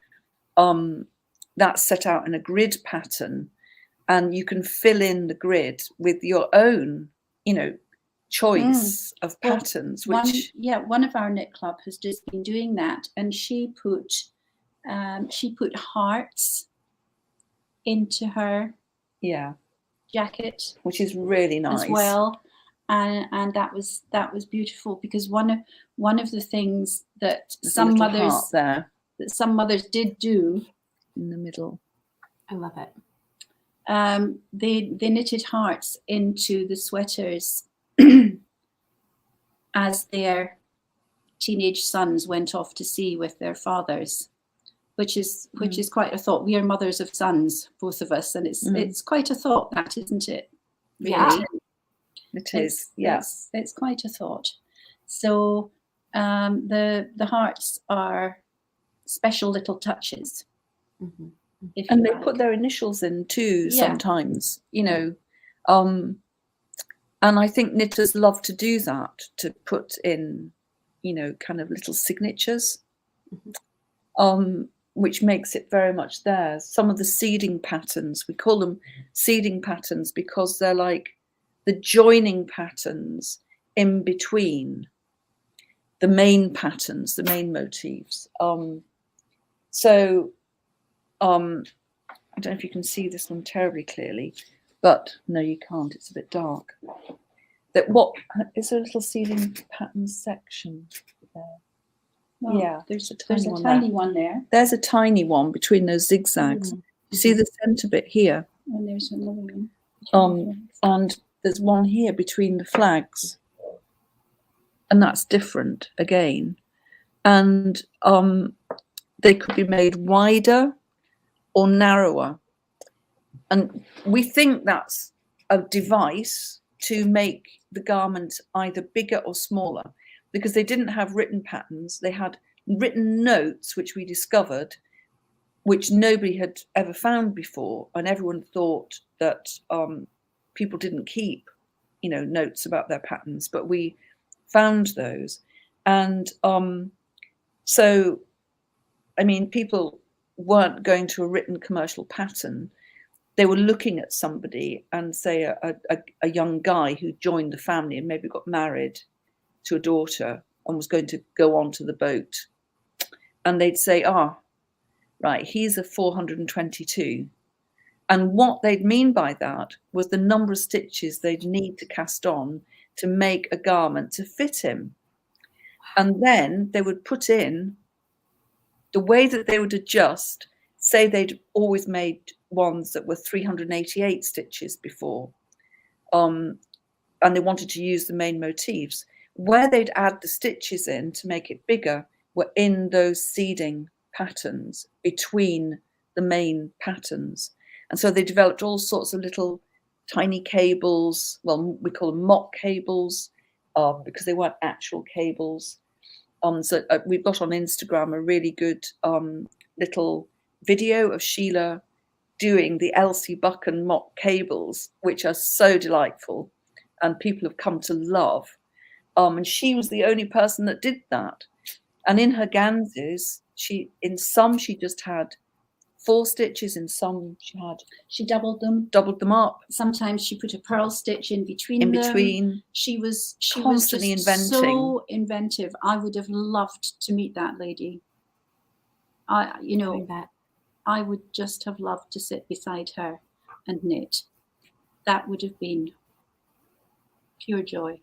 that's set out in a grid pattern, and you can fill in the grid with your own, you know, choice of patterns. One of our knit club has just been doing that, and she put hearts into her jacket, which is really nice as well, and that was beautiful, because one of the things that some mothers did do in the middle, I love it. They knitted hearts into the sweaters as their teenage sons went off to sea with their fathers, which is quite a thought. We are mothers of sons, both of us, and it's quite a thought, that, isn't it? Really? Yeah, it is. It's quite a thought. So the hearts are special little touches. And they put their initials in too sometimes, you know, and I think knitters love to do that, to put in, you know, kind of little signatures, which makes it very much theirs. Some of the seeding patterns, we call them seeding patterns because they're like the joining patterns in between the main patterns, the main motifs. I don't know if you can see this one terribly clearly, but no, you can't. It's a bit dark. What is a little seeding pattern section there? Oh, there's a tiny one there. There's a tiny one between those zigzags. You see the centre bit here? And there's another one. And there's one here between the flags, and that's different again. And they could be made wider or narrower, and we think that's a device to make the garment either bigger or smaller, because they didn't have written patterns. They had written notes, which we discovered, which nobody had ever found before, and everyone thought that people didn't keep, you know, notes about their patterns, but we found those. And so, I mean, people weren't going to a written commercial pattern. They were looking at somebody, and say a young guy who joined the family and maybe got married to a daughter and was going to go on to the boat, and they'd say, right, he's a 422. And what they'd mean by that was the number of stitches they'd need to cast on to make a garment to fit him. And then they would put in the way that they would adjust. Say they'd always made ones that were 388 stitches before, and they wanted to use the main motifs. Where they'd add the stitches in to make it bigger were in those seeding patterns between the main patterns. And so they developed all sorts of little tiny cables. Well, we call them mock cables because they weren't actual cables. So we've got on Instagram a really good little video of Sheila doing the Elsie Buchan mock cables, which are so delightful and people have come to love. And she was the only person that did that. And in her Ganseys, she just had 4 stitches, in some she doubled them up. Sometimes she put a purl stitch in between them. She was constantly inventing. So inventive. I would have loved to meet that lady. I would just have loved to sit beside her and knit. That would have been pure joy.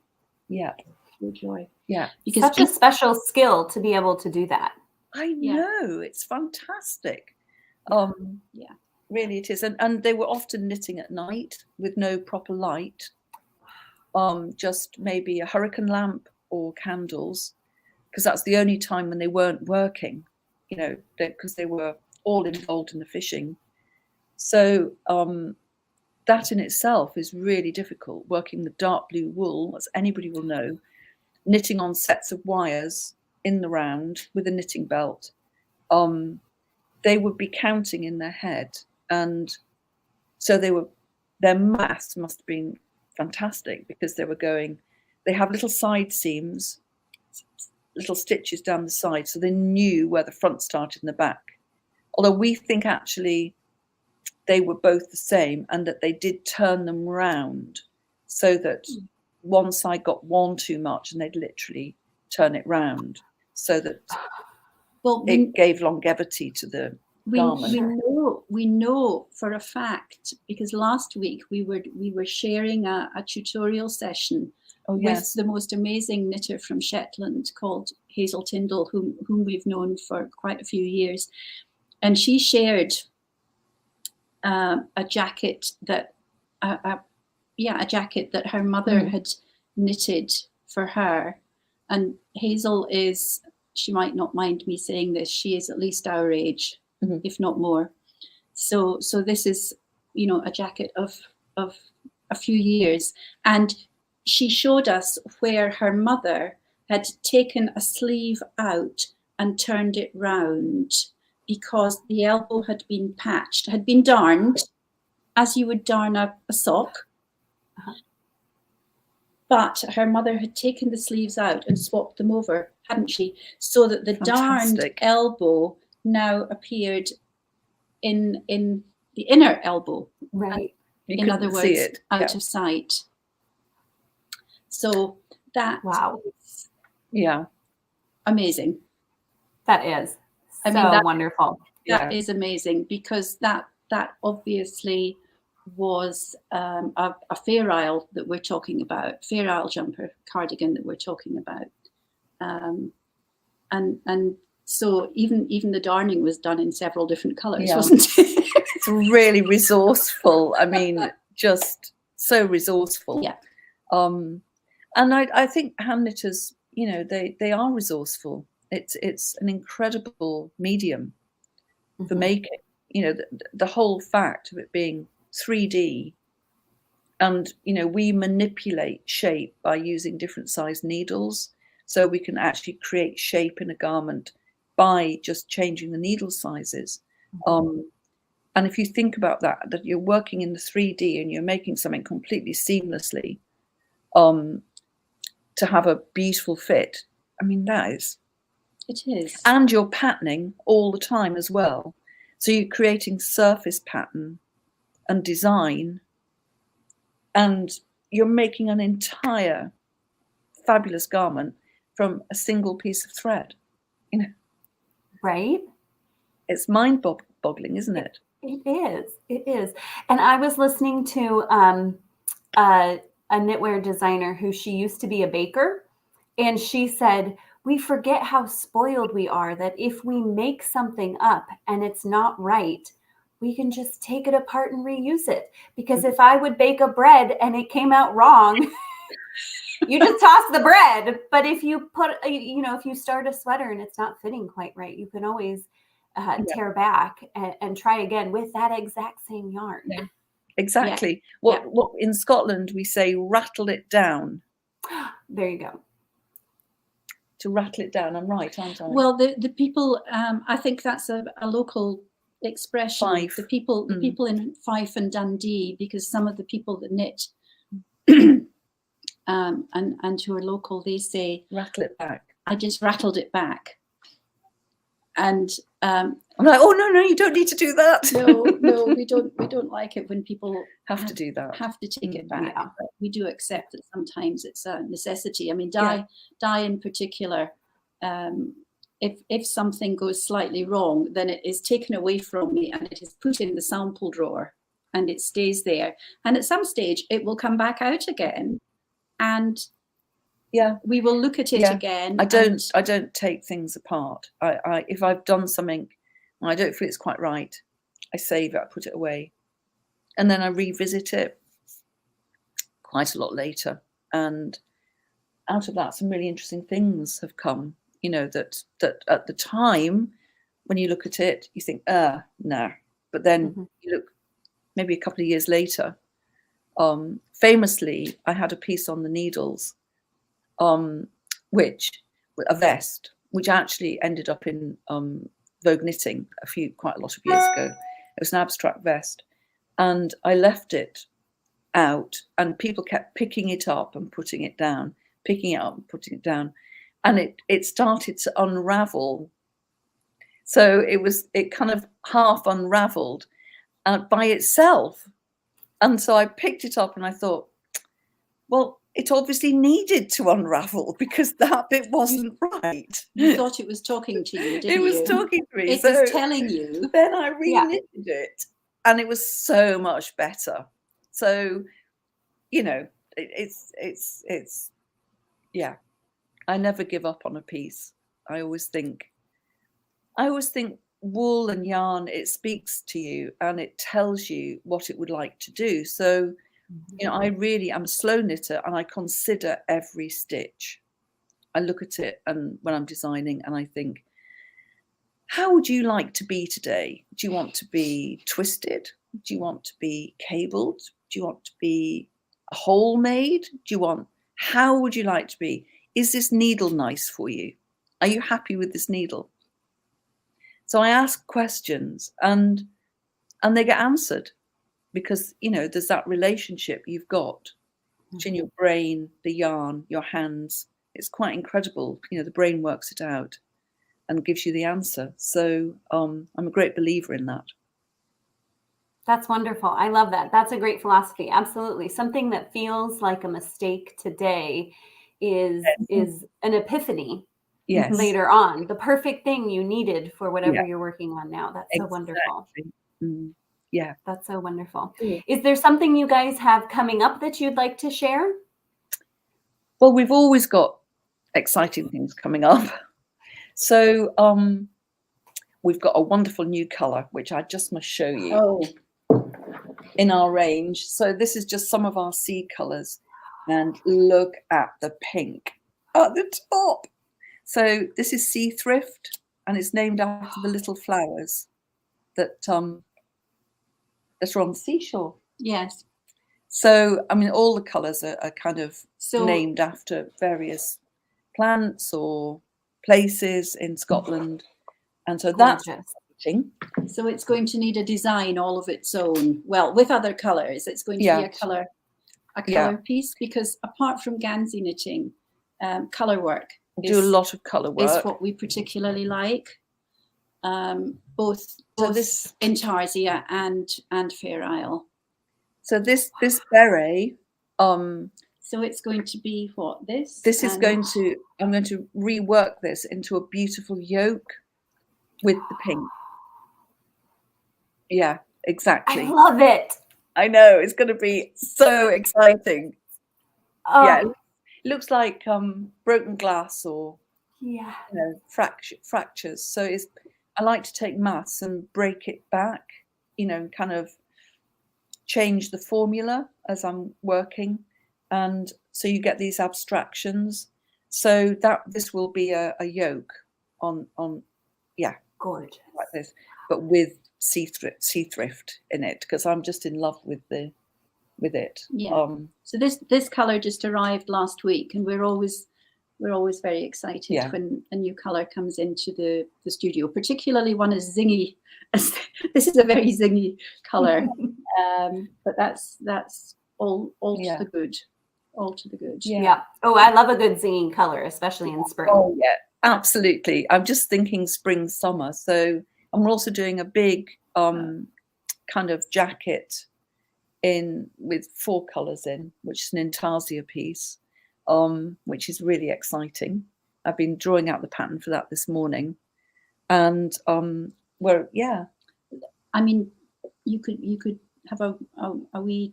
Yeah. Pure joy. Yeah. Because such a special skill to be able to do that. I know. It's fantastic. Really it is. And they were often knitting at night with no proper light. Just maybe a hurricane lamp or candles, because that's the only time when they weren't working, because they were all involved in the fishing. So that in itself is really difficult, working the dark blue wool, as anybody will know, knitting on sets of wires in the round with a knitting belt. They would be counting in their head, and so their maths must have been fantastic, because they have little side seams, little stitches down the side, so they knew where the front started and the back. Although we think actually they were both the same, and that they did turn them round so that one side got worn too much and they'd literally turn it round so that it gave longevity to the garment. We know for a fact, because last week we were sharing a tutorial session with the most amazing knitter from Shetland called Hazel Tyndall, whom we've known for quite a few years, and she shared a jacket that her mother had knitted for her. And Hazel is, she might not mind me saying this, she is at least our age, if not more. So this is, a jacket of a few years. And she showed us where her mother had taken a sleeve out and turned it round, because the elbow had been patched, had been darned, as you would darn a sock. But her mother had taken the sleeves out and swapped them over, hadn't she? So that the darned elbow now appeared in the inner elbow. Right. In other words, out of sight. So that is amazing. That is wonderful. That is amazing, because that obviously was a Fair Isle that we're talking about, Fair Isle jumper cardigan that we're talking about, and so even the darning was done in several different colours, wasn't it? It's really resourceful. I mean, just so resourceful. Yeah. And I think hand knitters, they are resourceful. It's an incredible medium for making. The whole fact of it being 3D, and we manipulate shape by using different size needles, so we can actually create shape in a garment by just changing the needle sizes. And if you think about that you're working in the 3D and you're making something completely seamlessly to have a beautiful fit, I mean, it is. And you're patterning all the time as well, so you're creating surface pattern and design, and you're making an entire fabulous garment from a single piece of thread. Right? It's mind-boggling, isn't it? It is. And I was listening to a knitwear designer she used to be a baker, and she said, we forget how spoiled we are, that if we make something up and it's not right, we can just take it apart and reuse it. Because if I would bake a bread and it came out wrong, you just toss the bread. But if you if you start a sweater and it's not fitting quite right, you can always tear back and try again with that exact same yarn. exactly. What in Scotland we say, rattle it down. There you go. To rattle it down. I'm right, aren't I? Well, the people, I think that's a local expression. Fife. The people in Fife and Dundee, because some of the people that knit and who are local, they say, rattle it back. I just rattled it back. And I'm like, oh no, you don't need to do that. No, we don't like it when people have to do that. Have to take it back. Yeah. But we do accept that sometimes it's a necessity. I mean, dye in particular, if something goes slightly wrong, then it is taken away from me and it is put in the sample drawer and it stays there. And at some stage it will come back out again, and we will look at it again. I don't take things apart. I if I've done something and I don't feel it's quite right, I save it, I put it away, and then I revisit it quite a lot later. And out of that, some really interesting things have come. You know, that at the time when you look at it, you think, no. But then you look maybe a couple of years later. Famously, I had a piece on the needles, which a vest, which actually ended up in Vogue Knitting quite a lot of years ago. It was an abstract vest, and I left it out, and people kept picking it up and putting it down, picking it up and putting it down, and it started to unravel. So it kind of half unraveled by itself, and so I picked it up and I thought, well, it obviously needed to unravel because that bit wasn't right. You thought it was talking to you, didn't you? It was talking to me. It was telling you. Then I re-knitted it, and it was so much better. So, you know, it's I never give up on a piece. I always think wool and yarn, it speaks to you and it tells you what it would like to do. So, you know, I really am a slow knitter and I consider every stitch. I look at it and when I'm designing and I think, how would you like to be today? Do you want to be twisted? Do you want to be cabled? Do you want to be a hole made? How would you like to be? Is this needle nice for you? Are you happy with this needle? So I ask questions and they get answered. Because, you know, there's that relationship you've got between your brain, the yarn, your hands. It's quite incredible. You know, the brain works it out and gives you the answer. So I'm a great believer in that. That's wonderful. I love that. That's a great philosophy. Absolutely. Something that feels like a mistake today is an epiphany later on. The perfect thing you needed for whatever you're working on now. That's so wonderful. Yeah. That's so wonderful. Is there something you guys have coming up that you'd like to share? Well, we've always got exciting things coming up. So we've got a wonderful new color, which I just must show you in our range. So this is just some of our seed colors. And look at the pink at the top. So this is Sea Thrift, and it's named after the little flowers that are on the seashore. Yes. So, I mean, all the colours are kind of named after various plants or places in Scotland. And so that's exciting. So it's going to need a design all of its own. Well, with other colours, it's going to be a colour piece, because apart from Gansey knitting, colour work. Do a lot of colour work. Is what we particularly like. Both this Intarsia and Fair Isle. So this beret. So it's going to be what this? This is going to. I'm going to rework this into a beautiful yoke with the pink. Yeah, exactly. I love it. I know, it's going to be so exciting. Yeah, it looks like broken glass or fractures. So I like to take maths and break it back, you know, kind of change the formula as I'm working, and so you get these abstractions. So this will be a yoke on gorgeous, like this, but with sea thrift in it, because I'm just in love with it. Yeah. So this color just arrived last week, and we're always very excited when a new color comes into the studio, particularly one as zingy as this is a very zingy color. But that's all to the good. All to the good. Yeah. Oh, I love a good zingy color, especially in spring. Oh yeah, absolutely. I'm just thinking spring, summer. So I'm also doing a big kind of jacket with 4 colors in, which is an intarsia piece, which is really exciting. I've been drawing out the pattern for that this morning, and I mean, you could have a wee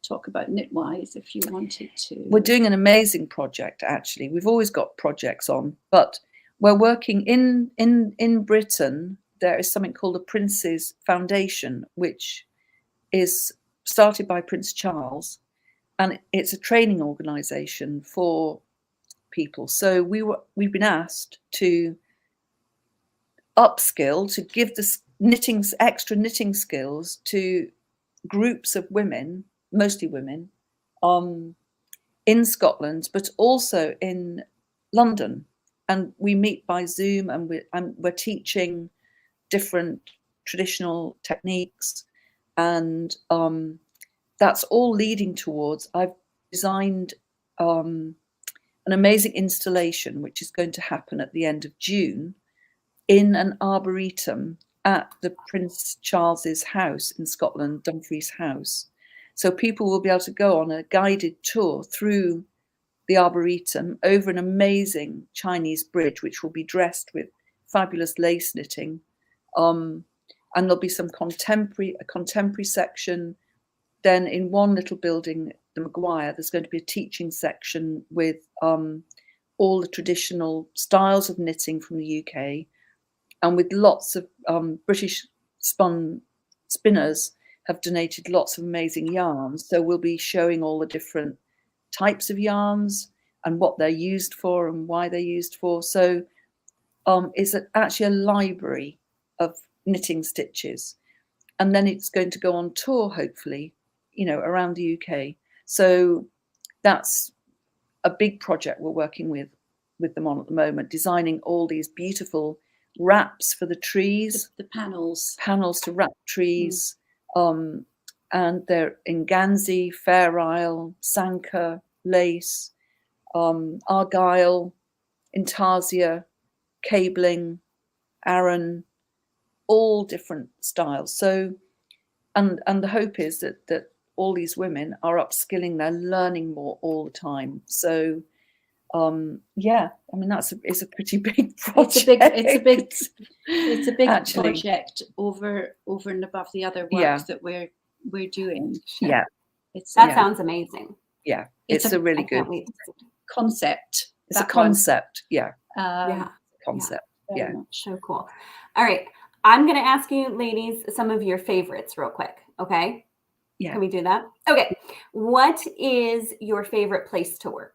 talk about Knitwise if you wanted to. We're doing an amazing project, actually. We've always got projects on, but we're working in Britain. There is something called the Prince's Foundation, which is started by Prince Charles, and it's a training organization for people. So we've been asked to upskill, to give the extra knitting skills to groups of women, mostly women, in Scotland, but also in London. And we meet by Zoom, and we're teaching different traditional techniques, and that's all leading towards, I've designed an amazing installation which is going to happen at the end of June in an arboretum at the Prince Charles's house in Scotland, Dumfries House. So people will be able to go on a guided tour through the arboretum over an amazing Chinese bridge, which will be dressed with fabulous lace knitting. And there'll be a contemporary section. Then in one little building, the Maguire, there's going to be a teaching section with all the traditional styles of knitting from the UK, and with lots of British spinners have donated lots of amazing yarns. So we'll be showing all the different types of yarns and what they're used for and why they're used for. So it's actually a library of knitting stitches. And then it's going to go on tour, hopefully, around the UK. So that's a big project we're working with them on at the moment, designing all these beautiful wraps for the trees. The panels to wrap trees. And they're in Gansey, Fair Isle, Sanka, lace, argyle, intarsia, cabling, Aran, all different styles. So, and the hope is that all these women are upskilling, they're learning more all the time. So, it's a pretty big project. It's a big actually. Project over and above the other work that we're doing. Yeah, that sounds amazing. Yeah, it's a really good concept. It's a concept. Concept. Yeah. So cool. All right, I'm going to ask you, ladies, some of your favorites real quick. Okay. Yeah. Can we do that? Okay. What is your favorite place to work?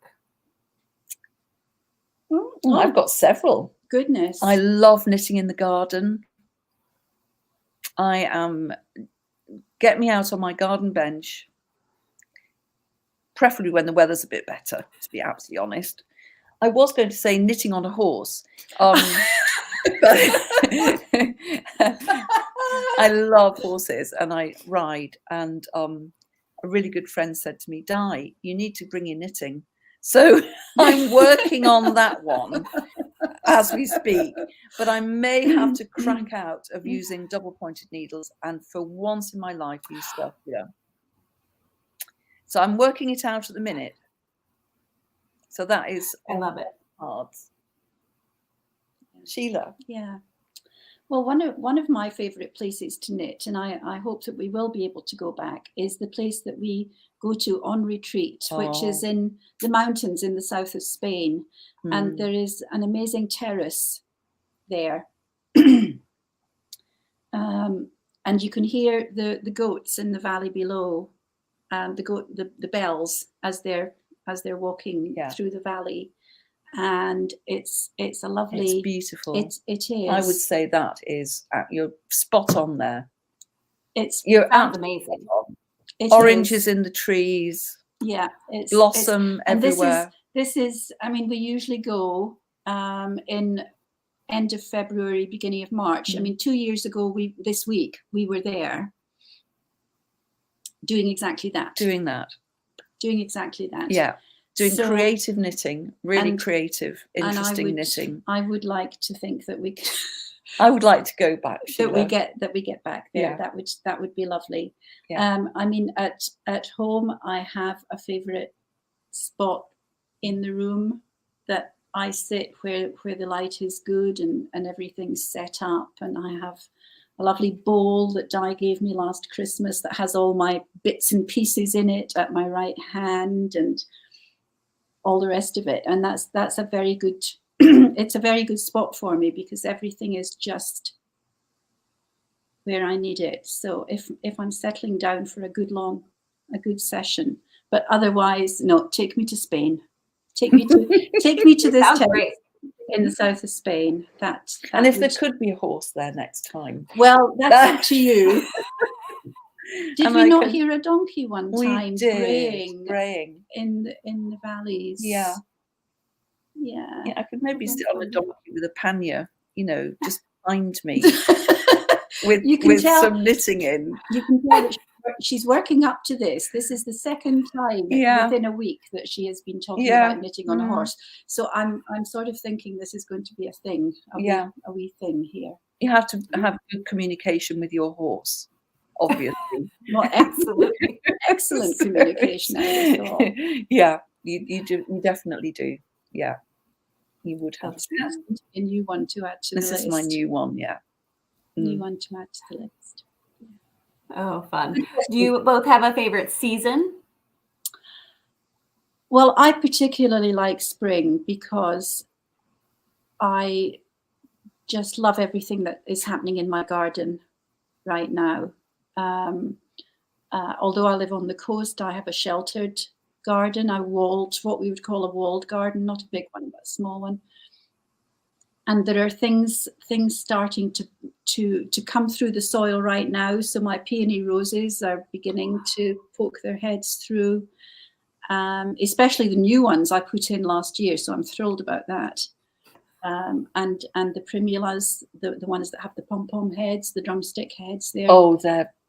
I've got several. Goodness. I love knitting in the garden. Get me out on my garden bench, preferably when the weather's a bit better, to be absolutely honest. I was going to say knitting on a horse. But I love horses and I ride. And a really good friend said to me, Di, you need to bring your knitting. So I'm working on that one as we speak, but I may have to crack out of using double pointed needles and for once in my life use stuff. Yeah. So I'm working it out at the minute. So that is, I love it. Hard. Sheila. Yeah. Well, one of my favorite places to knit, and I hope that we will be able to go back, is the place that we go to on retreat, which is in the mountains in the south of Spain. And there is an amazing terrace there. And you can hear the goats in the valley below, and the bells as they're walking through the valley. and it's a lovely. It's beautiful. It is. I would say that is you're spot on there. You're sounds amazing. Oranges in the trees. Yeah, blossom everywhere. This is. I mean, we usually go in end of February, beginning of March. I mean, 2 years ago, this week we were there doing exactly that. Doing exactly that. Yeah. Doing creative knitting, really creative, interesting knitting. I would like to think that we. I would like to go back. Sheila. That we get back there. Yeah. That would be lovely. Yeah. I mean, at home, I have a favorite spot in the room that I sit where the light is good and everything's set up, and I have a lovely bowl that Di gave me last Christmas that has all my bits and pieces in it at my right hand and all the rest of it. And that's a very good it's a very good spot for me because everything is just where I need it. So if I'm settling down for a good session, but otherwise, no, take me to Spain. Take me to this town in the south of Spain. That and if there could be a horse there next time. Well, that's up to you. Did we not hear a donkey one time? We did, braying in the valleys. Yeah. Yeah. I could maybe sit on a donkey with a pannier, just behind me with some knitting in. You can tell that she's working up to this. This is the second time within a week that she has been talking about knitting on a horse. So I'm sort of thinking this is going to be a thing, a wee thing here. You have to have good communication with your horse, obviously. Well, absolutely. Excellent communication. Yeah, you definitely do. Yeah, you would have. That's a new one to add to the list. This is my new one, yeah. New one to add to the list. Oh, fun. Do you both have a favorite season? Well, I particularly like spring because I just love everything that is happening in my garden right now. Although I live on the coast, I have a sheltered garden, what we would call a walled garden, not a big one, but a small one. And there are things starting to come through the soil right now. So my peony roses are beginning to poke their heads through, especially the new ones I put in last year. So I'm thrilled about that. And the primulas, the ones that have the pom-pom heads, the drumstick heads, they're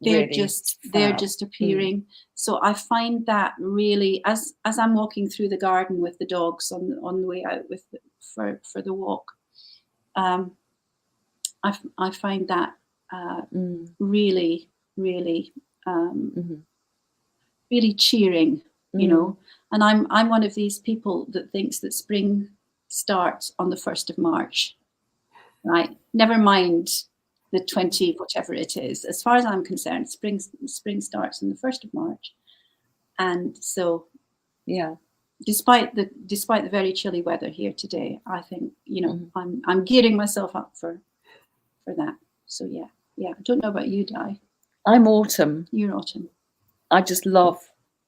really just appearing. So I find that really, as I'm walking through the garden with the dogs on the way out for the walk, I find that really, really, really cheering, you know. And I'm one of these people that thinks that spring starts on the 1st of March, right? Never mind the 20, whatever it is. As far as I'm concerned, spring starts on the 1st of March. And so, yeah, despite the very chilly weather here today, I think, I'm gearing myself up for that. So yeah. I don't know about you, Di. I'm autumn. You're autumn. I just love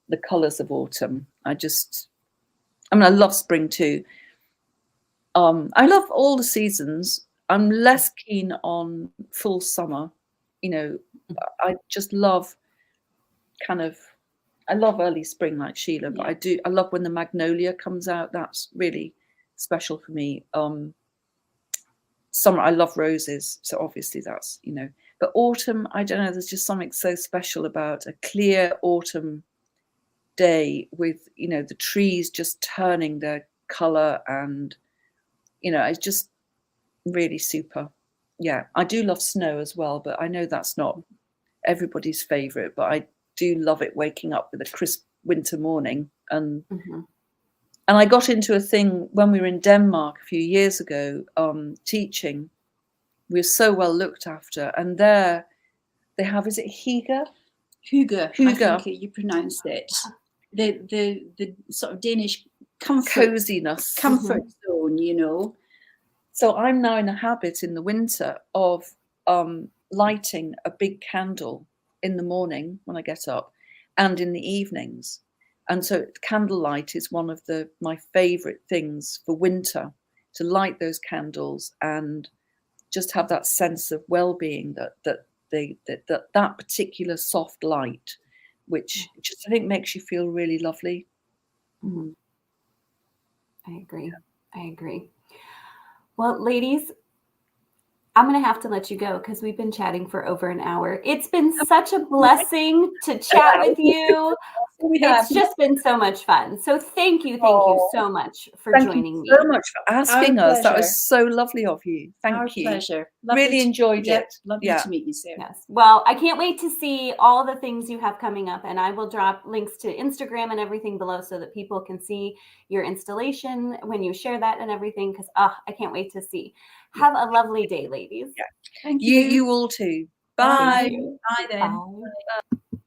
the colours of autumn. I love spring too. I love all the seasons. I'm less keen on full summer. I just love I love early spring like Sheila, but I love when the magnolia comes out. That's really special for me. Summer, I love roses. So obviously that's, but autumn, I don't know, there's just something so special about a clear autumn day with, the trees just turning their colour and, it's just really super. Yeah, I do love snow as well, but I know that's not everybody's favourite, but I do love it waking up with a crisp winter morning. And and I got into a thing when we were in Denmark a few years ago, teaching. We were so well looked after, and there they have, is it Hygge? Hygge, I think you pronounced it. The sort of Danish coziness, comfort zone, So I'm now in a habit in the winter of lighting a big candle in the morning when I get up and in the evenings, And so candlelight is one of my favorite things for winter, to light those candles and just have that sense of well-being that particular soft light, which just I think makes you feel really lovely. Mm-hmm. I agree. I agree. Well, ladies, I'm going to have to let you go because we've been chatting for over an hour. It's been such a blessing to chat with you. It's just been so much fun. So thank you so much for joining me. Thank you so much for asking us. That was so lovely of you. Thank you. Our pleasure. Really enjoyed it. Lovely to meet you, Sarah. Yes. Well, I can't wait to see all the things you have coming up, and I will drop links to Instagram and everything below so that people can see your installation when you share that and everything, because I can't wait to see. Have a lovely day, ladies. Yeah. Thank you. You all too. Bye. Bye then. Bye.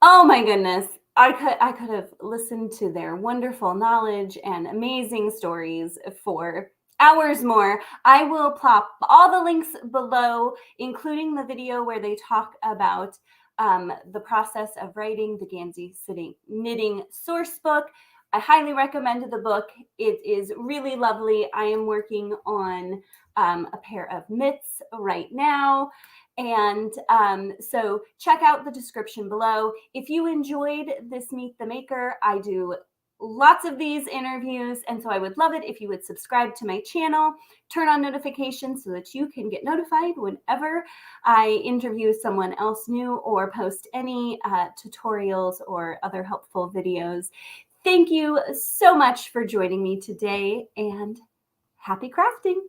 Oh my goodness. I could have listened to their wonderful knowledge and amazing stories for hours more. I will plop all the links below, including the video where they talk about the process of writing the Gansey Knitting Sourcebook. I highly recommend the book. It is really lovely. I am working on a pair of mitts right now. And so check out the description below. If you enjoyed this Meet the Maker, I do lots of these interviews. And so I would love it if you would subscribe to my channel, turn on notifications so that you can get notified whenever I interview someone else new or post any tutorials or other helpful videos. Thank you so much for joining me today, and happy crafting.